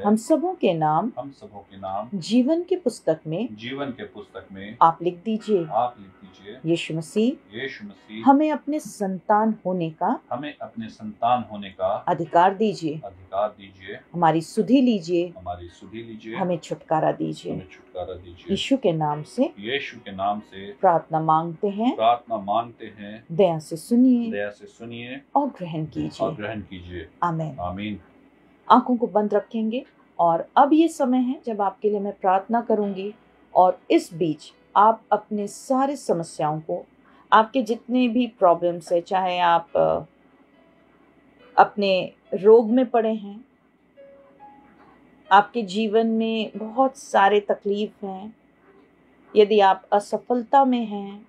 हम सबों के नाम जीवन के पुस्तक में आप लिख दीजिए। यीशु मसीह हमें अपने संतान होने का अधिकार दीजिए। हमारी सुधि लीजिए, हमें छुटकारा दीजिए। यीशु के नाम से प्रार्थना मांगते हैं। दया से सुनिए और ग्रहण कीजिए। आमीन। आंखों को बंद रखेंगे और अब ये समय है जब आपके लिए मैं प्रार्थना करूंगी और इस बीच आप अपने सारे समस्याओं को, आपके जितने भी प्रॉब्लम्स है, चाहे आप अपने रोग में पड़े हैं, आपके जीवन में बहुत सारे तकलीफ हैं, यदि आप असफलता में हैं,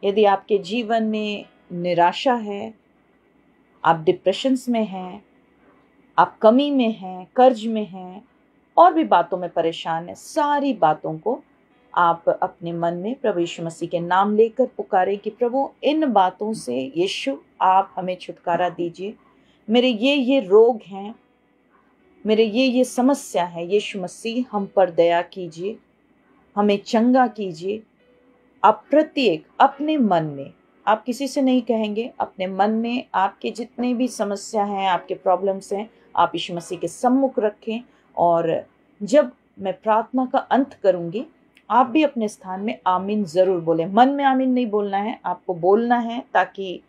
यदि आपके जीवन में निराशा है, आप डिप्रेशंस में हैं, आप कमी में हैं, कर्ज में हैं और भी बातों में परेशान हैं, सारी बातों को आप अपने मन में प्रभु यीशु मसीह के नाम लेकर पुकारें कि प्रभु इन बातों से यीशु आप हमें छुटकारा दीजिए। मेरे ये रोग हैं, मेरे ये समस्या है, यीशु मसीह हम पर दया कीजिए, हमें चंगा कीजिए। आप प्रत्येक अपने मन में, आप किसी से नहीं कहेंगे, अपने मन में आपके जितने भी समस्या हैं, आपके प्रॉब्लम्स हैं, आप यीशु मसीह के सम्मुख रखें और जब मैं प्रार्थना का अंत करूंगी आप भी अपने स्थान में आमीन ज़रूर बोलें। मन में आमीन नहीं बोलना है, आपको बोलना है ताकि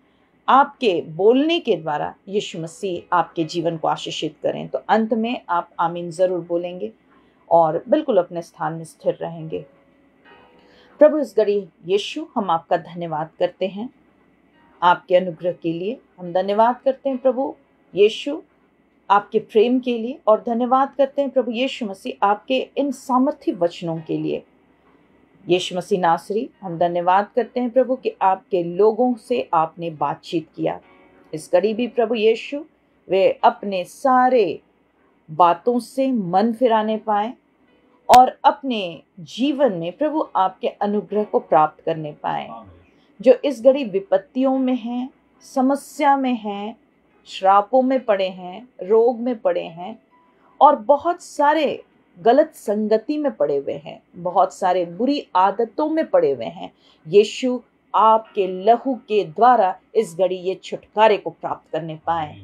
आपके बोलने के द्वारा यीशु मसीह आपके जीवन को आशीषित करें। तो अंत में आप आमीन ज़रूर बोलेंगे और बिल्कुल अपने स्थान में स्थिर रहेंगे। प्रभु, इस घड़ी यीशु हम आपका धन्यवाद करते हैं आपके अनुग्रह के लिए। हम धन्यवाद करते हैं प्रभु यीशु आपके प्रेम के लिए, और धन्यवाद करते हैं प्रभु यीशु मसीह आपके इन सामर्थ्य वचनों के लिए। यीशु मसीह नासरी, हम धन्यवाद करते हैं प्रभु कि आपके लोगों से आपने बातचीत किया। इस घड़ी भी प्रभु यीशु वे अपने सारे बातों से मन फिराने पाए और अपने जीवन में प्रभु आपके अनुग्रह को प्राप्त करने पाए। जो इस घड़ी विपत्तियों में हैं, समस्या में हैं, श्रापों में पड़े हैं, रोग में पड़े हैं और बहुत सारे गलत संगति में पड़े हुए हैं, बहुत सारे बुरी आदतों में पड़े हुए हैं, यीशु आपके लहू के द्वारा इस घड़ी ये छुटकारे को प्राप्त करने पाए।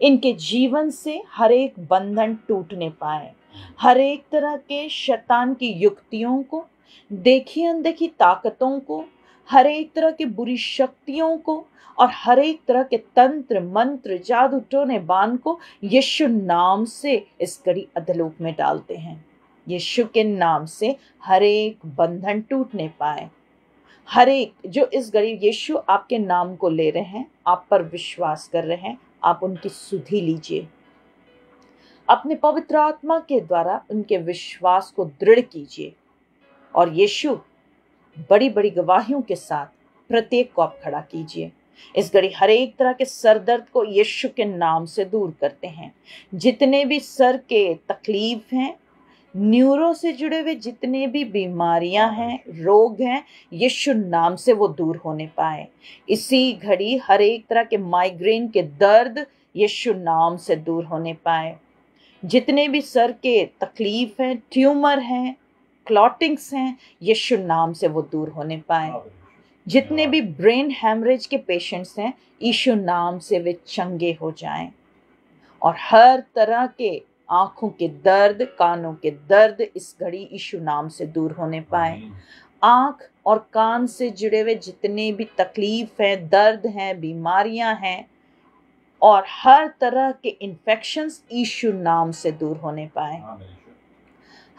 इनके जीवन से हर एक बंधन टूटने पाए, हर एक तरह के शैतान की युक्तियों को, देखी अनदेखी ताकतों को, हर एक तरह की बुरी शक्तियों को और हर एक तरह के तंत्र मंत्र जादू टोने बान को यीशु नाम से इस घड़ी अधलोक में डालते हैं। यीशु के नाम से हर एक बंधन टूटने पाए। हर एक जो इस घड़ी यीशु आपके नाम को ले रहे हैं, आप पर विश्वास कर रहे हैं, आप उनकी सुधि लीजिए। अपने पवित्र आत्मा के द्वारा उनके विश्वास को दृढ़ कीजिए और यीशु बड़ी बड़ी गवाहियों के साथ प्रत्येक को आप खड़ा कीजिए। इस घड़ी हर एक तरह के सर दर्द को यीशु के नाम से दूर करते हैं। जितने भी सर के तकलीफ हैं, न्यूरो से जुड़े हुए जितने भी बीमारियां हैं, रोग हैं, यीशु नाम से वो दूर होने पाए। इसी घड़ी हर एक तरह के माइग्रेन के दर्द यीशु नाम से दूर होने पाए। जितने भी सर के तकलीफ हैं, ट्यूमर हैं, क्लॉटिंग्स हैं, यीशु नाम से वो दूर होने पाए। जितने भी ब्रेन हैमरेज के पेशेंट्स हैं, यीशु नाम से वे चंगे हो जाएं और हर तरह के आंखों के दर्द, कानों के दर्द इस घड़ी यीशु नाम से दूर होने पाए। आंख और कान से जुड़े हुए जितने भी तकलीफ हैं, दर्द हैं, बीमारियां हैं और हर तरह के इन्फेक्शंस यीशु नाम से दूर होने पाए।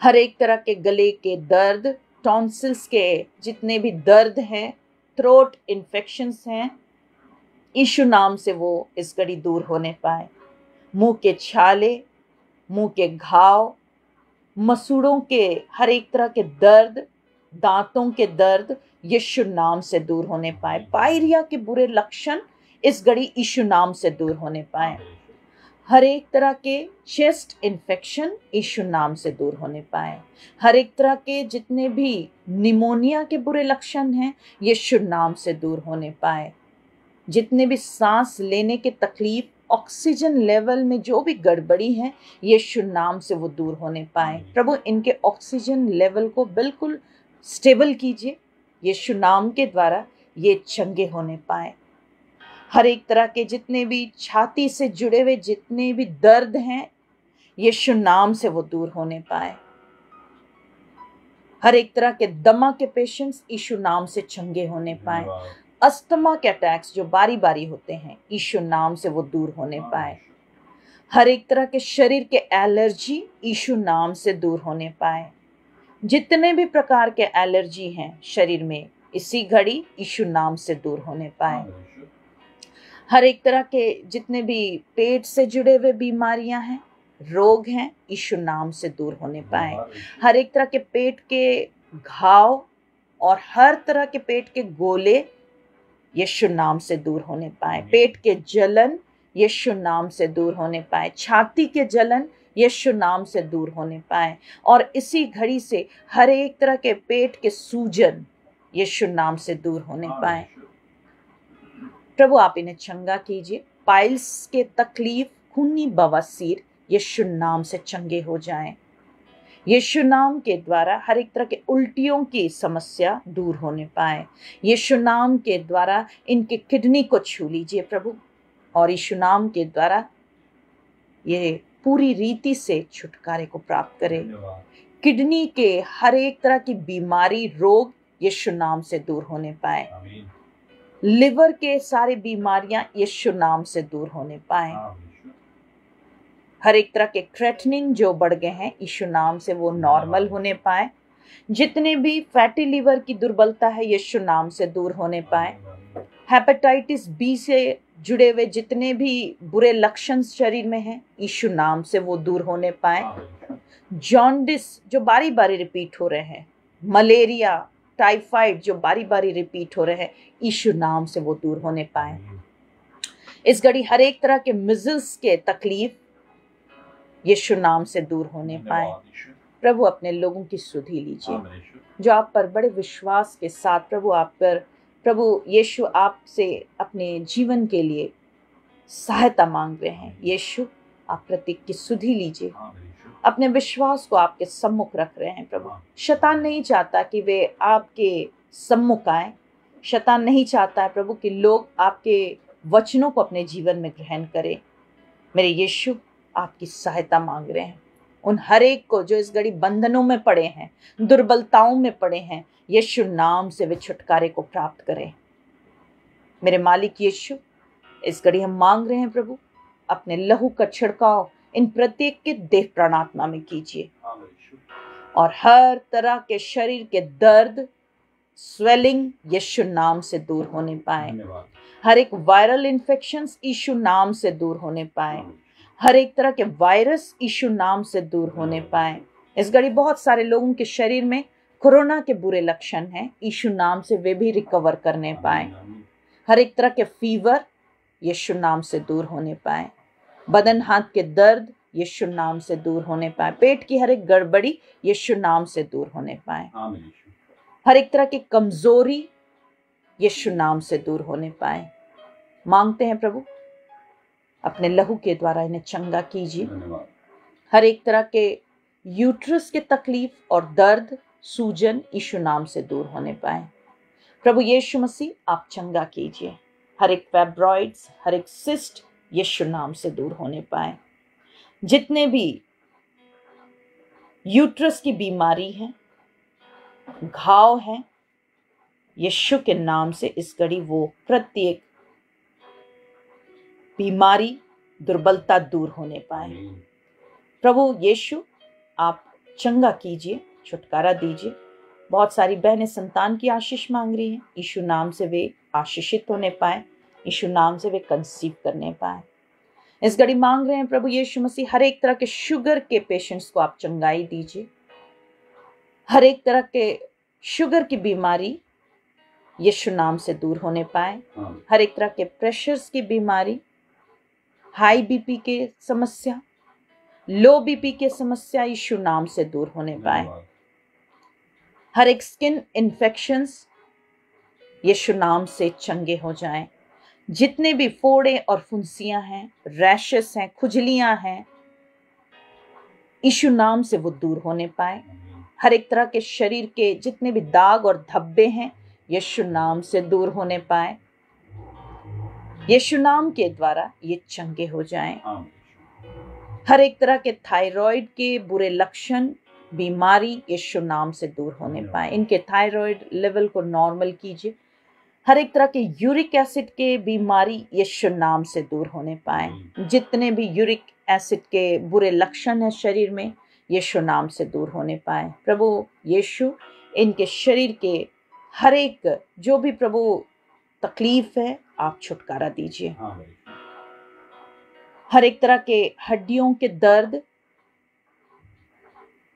हर एक तरह के गले के दर्द, टॉन्सिल्स के जितने भी दर्द हैं, थ्रोट इन्फेक्शंस हैं, यीशु नाम से वो इस घड़ी दूर होने पाए। मुंह के छाले, मुंह के घाव, मसूड़ों के हर एक तरह के दर्द, दांतों के दर्द यीशु नाम से दूर होने पाए। पायरिया के बुरे लक्षण इस घड़ी यीशु नाम से दूर होने पाए। हर एक तरह के चेस्ट इन्फेक्शन यीशु नाम से दूर होने पाए। हर एक तरह के जितने भी निमोनिया के बुरे लक्षण हैं, यीशु नाम से दूर होने पाए। जितने भी सांस लेने के तकलीफ, ऑक्सीजन लेवल में जो भी गड़बड़ी है, यीशु नाम से वो दूर होने पाए। प्रभु, इनके ऑक्सीजन लेवल को बिल्कुल स्टेबल कीजिए। यीशु नाम के द्वारा ये चंगे होने पाए। हर एक तरह के जितने भी छाती से जुड़े हुए जितने भी दर्द हैं, यीशु नाम से वो दूर होने पाए। हर एक तरह के दमा के पेशेंट्स यीशु नाम से चंगे होने पाए। अस्थमा के अटैक्स जो बारी बारी होते हैं, यीशु नाम से वो दूर होने पाए। हर एक तरह के शरीर के एलर्जी यीशु नाम से दूर होने पाए। जितने भी प्रकार के एलर्जी हैं शरीर में, इसी घड़ी यीशु नाम से दूर होने पाए। हर एक तरह के जितने भी पेट से जुड़े हुए बीमारियां हैं, रोग हैं, यीशु नाम से दूर होने पाए। हर एक तरह के पेट के घाव और हर तरह के पेट के गोले यीशु नाम से दूर होने पाए। पेट के जलन यीशु नाम से दूर होने पाए। छाती के जलन यीशु नाम से दूर होने पाए। और इसी घड़ी से हर एक तरह के पेट के सूजन यीशु नाम से दूर होने पाए। प्रभु, आप इन्हें चंगा कीजिए। पाइल्स के तकलीफ, खूनी बवासीर यीशु नाम से चंगे हो जाएं। यीशु नाम के द्वारा हर एक तरह के उल्टियों की समस्या दूर होने पाए। यीशु नाम के द्वारा इनके किडनी को छू लीजिए प्रभु, और यीशु नाम के द्वारा ये पूरी रीति से छुटकारे को प्राप्त करें। किडनी के हर एक तरह की बीमारी, रोग यीशु नाम से दूर होने पाए। लिवर के सारी बीमारियां यीशु नाम से दूर होने पाए। हर एक तरह के क्रेटनिंग जो बढ़ गए हैं यीशु नाम से वो नॉर्मल होने पाए। जितने भी फैटी लिवर की दुर्बलता है यीशु नाम से दूर होने पाए। हेपेटाइटिस बी से जुड़े हुए जितने भी बुरे लक्षण शरीर में हैं यीशु नाम से वो दूर होने पाए। जॉन्डिस जो बारी बारी रिपीट हो रहे हैं, मलेरिया, टाइफाइड जो बारी बारी रिपीट हो रहे हैं यीशु नाम से वो दूर होने पाए। इस घड़ी हर एक तरह के मिजल्स के तकलीफ यीशु नाम से दूर होने पाए। प्रभु अपने लोगों की सुधि लीजिए जो आप पर बड़े विश्वास के साथ प्रभु यीशु आपसे अपने जीवन के लिए सहायता मांग रहे हैं। यीशु आप प्रत्येक की सुधि लीजिए, अपने विश्वास को आपके सम्मुख रख रहे हैं। प्रभु शैतान नहीं चाहता कि वे आपके सम्मुख आए। शैतान नहीं चाहता है प्रभु कि लोग आपके वचनों को अपने जीवन में ग्रहण करें। मेरे यीशु आपकी सहायता मांग रहे हैं। उन हर एक को जो इस घड़ी बंधनों में पड़े हैं, दुर्बलताओं में पड़े हैं, यीशु नाम से वे छुटकारे को प्राप्त करें। मेरे मालिक यीशु, इस घड़ी हम मांग रहे हैं प्रभु अपने लहू का छिड़काव इन प्रत्येक के देह प्राणात्मा में कीजिए और हर तरह के शरीर के दर्द, स्वेलिंग यीशु नाम से दूर होने पाए। हर एक वायरल इन्फेक्शंस यीशु नाम से दूर होने पाए। हर एक तरह के वायरस यीशु नाम से दूर होने पाए। इस घड़ी बहुत सारे लोगों के शरीर में कोरोना के बुरे लक्षण हैं, यीशु नाम से वे भी रिकवर करने पाए। हर एक तरह के फीवर यीशु नाम से दूर होने पाए। बदन हाथ के दर्द यीशु नाम से दूर होने पाए। पेट की हर एक गड़बड़ी यीशु नाम से दूर होने पाए। हर एक तरह की कमजोरी यीशु नाम से दूर होने पाए। मांगते हैं प्रभु अपने लहू के द्वारा इन्हें चंगा कीजिए। हर एक तरह के यूट्रस के तकलीफ और दर्द, सूजन यीशु नाम से दूर होने पाए। प्रभु यीशु मसीह आप चंगा कीजिए। हर एक फैब्रॉइड्स, हर एक सिस्ट यीशु नाम से दूर होने पाए। जितने भी यूट्रस की बीमारी है, घाव है, यीशु के नाम से इस घड़ी वो प्रत्येक बीमारी, दुर्बलता दूर होने पाए। प्रभु यीशु आप चंगा कीजिए, छुटकारा दीजिए। बहुत सारी बहनें संतान की आशीष मांग रही हैं, यीशु नाम से वे आशीषित होने पाए, यीशु नाम से वे कंसीव करने पाए। इस घड़ी मांग रहे हैं प्रभु यीशु मसीह हर एक तरह के शुगर के पेशेंट्स को आप चंगाई दीजिए। हर एक तरह के शुगर की बीमारी यीशु नाम से दूर होने पाए। हर एक तरह के प्रेशर्स की बीमारी, हाई बीपी के समस्या, लो बीपी के समस्या यीशु नाम से दूर होने पाए। हर एक स्किन इन्फेक्शंस यीशु नाम से चंगे हो जाएं। जितने भी फोड़े और फुंसियां हैं, रैशेस हैं, खुजलियां हैं, यीशु नाम से वो दूर होने पाए। हर एक तरह के शरीर के जितने भी दाग और धब्बे हैं यीशु नाम से दूर होने पाए। यीशु नाम के द्वारा ये चंगे हो जाएं। हर एक तरह के थायराइड के बुरे लक्षण, बीमारी यीशु नाम से दूर होने पाए। इनके थायराइड लेवल को नॉर्मल कीजिए। हर एक तरह के यूरिक एसिड के बीमारी यीशु नाम से दूर होने पाए। जितने भी यूरिक एसिड के बुरे लक्षण हैं शरीर में यीशु नाम से दूर होने पाए। प्रभु यीशु इनके शरीर के हर एक जो भी प्रभु तकलीफ है आप छुटकारा दीजिए। हर एक तरह के हड्डियों के दर्द,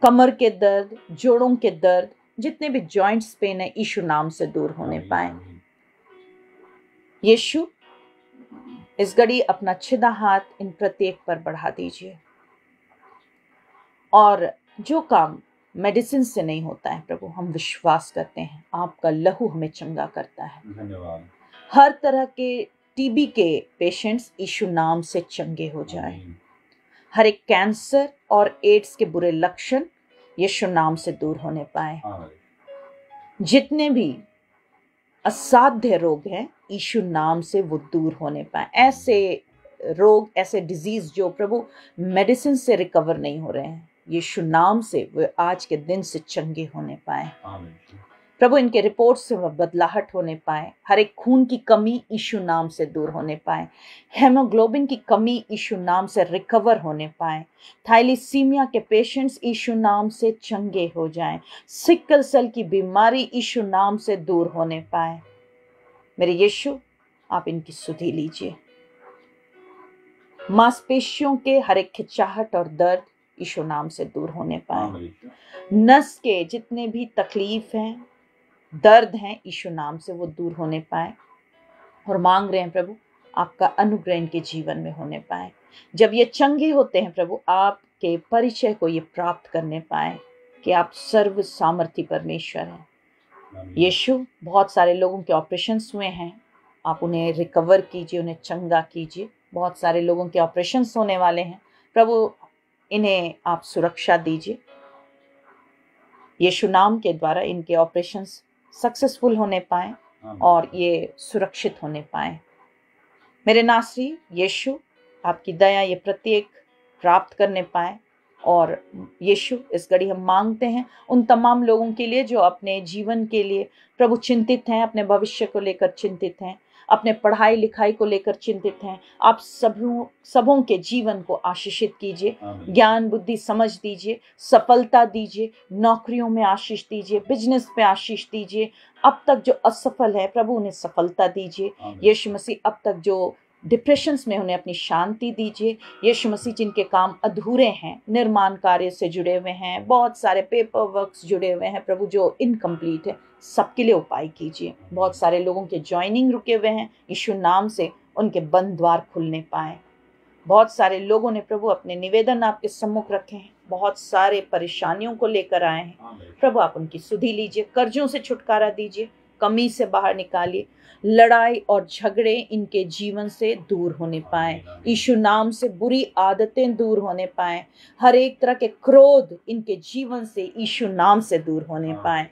कमर के दर्द, जोड़ों के दर्द, जितने भी जॉइंट्स पेन है यीशु नाम से दूर होने पाए। यीशु इस घड़ी अपना छिदा हाथ इन प्रत्येक पर बढ़ा दीजिए और जो काम मेडिसिन से नहीं होता है प्रभु हम विश्वास करते हैं आपका लहू हमें चंगा करता है। धन्यवाद। हर तरह के टीबी के पेशेंट्स यीशु नाम से चंगे हो जाए। हर एक कैंसर और एड्स के बुरे लक्षण यीशु नाम से दूर होने पाए। जितने भी असाध्य रोग हैं यीशु नाम से वो दूर होने पाए। ऐसे रोग, ऐसे डिजीज जो प्रभु मेडिसिन से रिकवर नहीं हो रहे हैं यीशु नाम से वे आज के दिन से चंगे होने पाए। प्रभु इनके रिपोर्ट से बदलाहट होने पाए, हर एक खून की कमी यीशु नाम से दूर होने पाए, हेमोग्लोबिन की कमी यीशु नाम से रिकवर होने पाए, थैलेसीमिया के पेशेंट्स यीशु नाम से चंगे हो जाएं, सिकल सेल की बीमारी यीशु नाम से दूर होने पाए। मेरे यीशु, आप इनकी सुधि लीजिए। मांसपेशियों के हर एक खिंचाहट और दर्द यीशु नाम से दूर होने पाए। नस के जितने भी तकलीफ हैं, दर्द हैं, यीशु नाम से वो दूर होने पाए। और मांग रहे हैं प्रभु, आपका अनुग्रह इनके जीवन में होने पाए। जब ये चंगे होते हैं प्रभु, आपके परिचय को ये प्राप्त करने पाए कि आप सर्व सामर्थी परमेश्वर हैं। यीशु, बहुत सारे लोगों के ऑपरेशंस हुए हैं, आप उन्हें रिकवर कीजिए, उन्हें चंगा कीजिए। बहुत सारे लोगों के ऑपरेशंस होने वाले हैं प्रभु, इन्हें आप सुरक्षा दीजिए। यीशु नाम के द्वारा इनके ऑपरेशंस सक्सेसफुल होने पाए और ये सुरक्षित होने पाए। मेरे नासरी यीशु, आपकी दया ये प्रत्येक प्राप्त करने पाए। और यीशु, इस घड़ी हम मांगते हैं उन तमाम लोगों के लिए जो अपने जीवन के लिए प्रभु चिंतित हैं, अपने भविष्य को लेकर चिंतित हैं, अपने पढ़ाई लिखाई को लेकर चिंतित हैं। आप सबों के जीवन को आशीषित कीजिए, ज्ञान बुद्धि समझ दीजिए, सफलता दीजिए, नौकरियों में आशीष दीजिए, बिजनेस में आशीष दीजिए। अब तक जो असफल है प्रभु, उन्हें सफलता दीजिए। यीशु मसीह, अब तक जो डिप्रेशंस में, उन्हें अपनी शांति दीजिए। यीशु मसीह, जिनके काम अधूरे हैं, निर्माण कार्य से जुड़े हुए हैं, बहुत सारे पेपर वर्क्स जुड़े हुए हैं प्रभु, जो इनकम्प्लीट है, सबके लिए उपाय कीजिए। बहुत सारे लोगों के ज्वाइनिंग रुके हुए हैं, यीशु नाम से उनके बंद द्वार खुलने पाए। बहुत सारे लोगों ने प्रभु अपने निवेदन आपके सम्मुख रखे हैं, बहुत सारे परेशानियों को लेकर आए हैं प्रभु, आप उनकी सुधि लीजिए, कर्जों से छुटकारा दीजिए, कमी से बाहर निकालिए, लड़ाई और झगड़े इनके जीवन से दूर होने पाए। यीशु नाम से बुरी आदतें दूर होने पाए, हर एक तरह के क्रोध इनके जीवन से यीशु नाम से दूर होने पाए,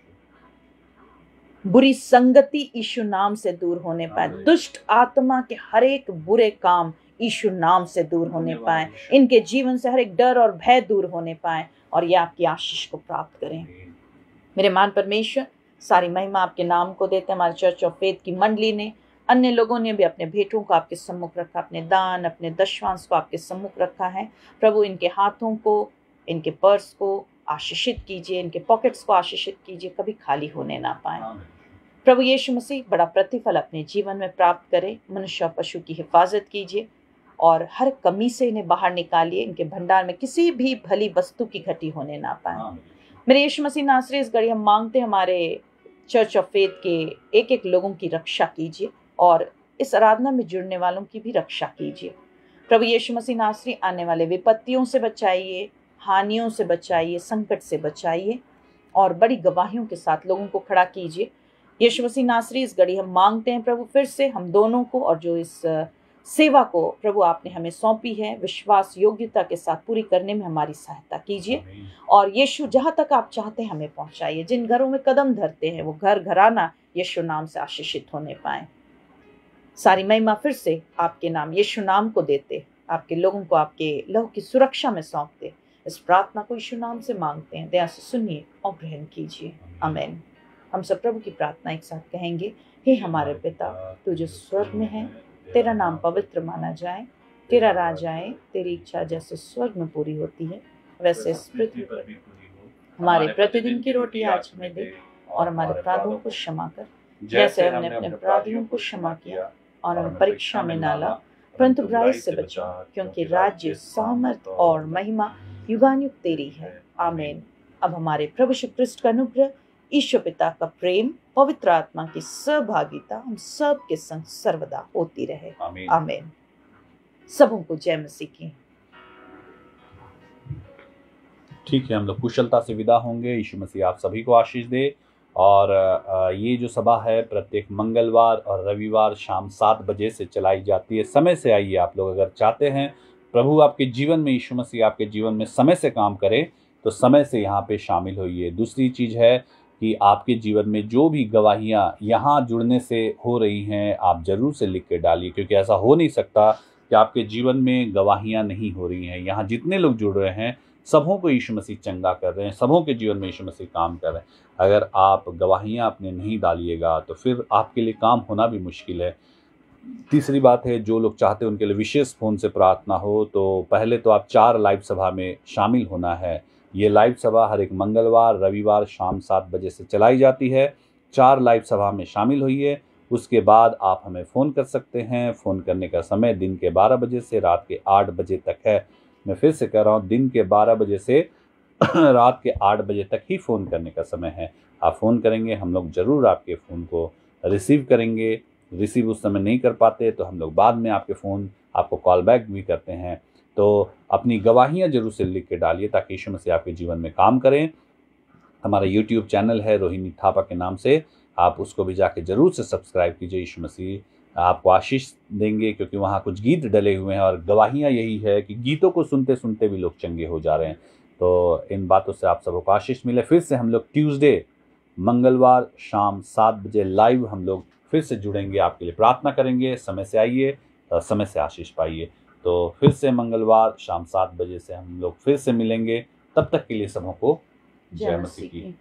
बुरी संगति यीशु नाम से दूर होने पाए, दुष्ट आत्मा के हर एक बुरे काम यीशु नाम से दूर होने पाए, इनके जीवन से हर एक डर और भय दूर होने पाए और ये आपकी आशीष को प्राप्त करें। मेरे मान परमेश्वर, सारी महिमा आपके नाम को देते हैं। हमारे चर्च ऑफ फेथ की मंडली ने, अन्य लोगों ने भी अपने भेंटों को आपके सम्मुख रखा, अपने दान, अपने दशवांश को आपके सम्मुख रखा है प्रभु। इनके हाथों को, इनके पर्स को आशीषित कीजिए, इनके पॉकेट्स को आशीषित कीजिए, कभी खाली होने ना पाए प्रभु। यीशु मसीह, बड़ा प्रतिफल अपने जीवन में प्राप्त करे। मनुष्य और पशु की हिफाजत कीजिए और हर कमी से इन्हें बाहर निकालिए। इनके भंडार में किसी भी भली वस्तु की घटी होने ना पाए। मेरे यीशु मसीह नासरी, इस घड़ी हम मांगते हैं हमारे चर्च ऑफ फेथ के एक एक लोगों की रक्षा कीजिए और इस आराधना में जुड़ने वालों की भी रक्षा कीजिए प्रभु। यीशु मसीह नासरी, आने वाले विपत्तियों से बचाइए, हानियों से बचाइए, संकट से बचाइए और बड़ी गवाहियों के साथ लोगों को खड़ा कीजिए। यीशु मसीह नासरी, इस घड़ी हम मांगते हैं प्रभु, फिर से हम दोनों को और जो इस सेवा को प्रभु आपने हमें सौंपी है, विश्वास योग्यता के साथ पूरी करने में हमारी सहायता कीजिए। और यीशु, जहाँ तक आप चाहते हैं हमें पहुँचाइए। जिन घरों में कदम धरते हैं वो घर घराना यीशु नाम से आशीषित होने पाए। सारी महिमा फिर से आपके नाम यीशु नाम को देते, आपके लोगों को आपके लहू की सुरक्षा में सौंपते, इस प्रार्थना को यीशु नाम से मांगते हैं। दया से सुनिए और ग्रहण कीजिए, आमीन। हम सब प्रभु की प्रार्थना एक साथ कहेंगे। हे हमारे पिता, तू जो स्वर्ग में है, तेरा नाम पवित्र माना जाए, तेरा राज आए, तेरी इच्छा जैसे स्वर्ग में पूरी होती है वैसे इस पृथ्वी पर हमारे प्रतिदिन की रोटी आज हमें दे और हमारे अपराधों को क्षमा कर, जैसे हमने अपने अपराधियों को क्षमा किया, और हमें परीक्षा में ना ला परंतु बुराई से बचा, क्योंकि राज्य, सामर्थ और महिमा युगानुयुग तेरी है, आमीन। अब हमारे प्रभु यीशु ख्रिस्ट का अनुग्रह, ईश्वर पिता का प्रेम, पवित्र आत्मा की सहभागिता हम सब के संग सर्वदा होती रहे, आमीन। सबों को जय मसीह की। ठीक है, हम लोग कुशलता से विदा होंगे। यीशु मसीह आप सभी को आशीष दे। और ये जो सभा है प्रत्येक मंगलवार और रविवार शाम 7 बजे से चलाई जाती है। समय से आइए आप लोग, अगर चाहते हैं प्रभु आपके जीवन में, यीशु मसीह आपके जीवन में समय से काम करे तो समय से यहाँ पे शामिल होइए। दूसरी चीज़ है कि आपके जीवन में जो भी गवाहियाँ यहाँ जुड़ने से हो रही हैं, आप ज़रूर से लिख के डालिए, क्योंकि ऐसा हो नहीं सकता कि आपके जीवन में गवाहियाँ नहीं हो रही हैं। यहाँ जितने लोग जुड़ रहे हैं सबों को यीशु मसीह चंगा कर रहे हैं, सबों के जीवन में यीशु मसीह काम कर रहे हैं। अगर आप गवाहियाँ अपने नहीं डालिएगा तो फिर आपके लिए काम होना भी मुश्किल है। तीसरी बात है, जो लोग चाहते हैं उनके लिए विशेष फ़ोन से प्रार्थना हो, तो पहले तो आप 4 लाइव सभा में शामिल होना है। ये लाइव सभा हर एक मंगलवार, रविवार शाम 7 बजे से चलाई जाती है। 4 लाइव सभा में शामिल होइए। उसके बाद आप हमें फ़ोन कर सकते हैं। फ़ोन करने का समय दिन के 12 बजे से रात के 8 बजे तक है। मैं फिर से कह रहा हूँ, दिन के 12 बजे से रात के 8 बजे तक ही फ़ोन करने का समय है। आप फ़ोन करेंगे, हम लोग ज़रूर आपके फ़ोन को रिसीव करेंगे। रिसीव उस समय नहीं कर पाते तो हम लोग बाद में आपको कॉल बैक भी करते हैं। तो अपनी गवाहियाँ ज़रूर से लिख के डालिए ताकि यीशु मसीह आपके जीवन में काम करें। हमारा यूट्यूब चैनल है रोहिणी थापा के नाम से, आप उसको भी जाके ज़रूर से सब्सक्राइब कीजिए। यीशु मसीह आपको आशीष देंगे, क्योंकि वहाँ कुछ गीत डले हुए हैं और गवाहियाँ यही है कि गीतों को सुनते सुनते भी लोग चंगे हो जा रहे हैं। तो इन बातों से आप सबको आशीष मिले। फिर से हम लोग ट्यूसडे मंगलवार शाम 7 बजे लाइव हम लोग फिर से जुड़ेंगे, आपके लिए प्रार्थना करेंगे। समय से आइए, समय से आशीष पाइए। तो फिर से मंगलवार शाम 7 बजे से हम लोग फिर से मिलेंगे। तब तक के लिए सबों को जय मसीह की।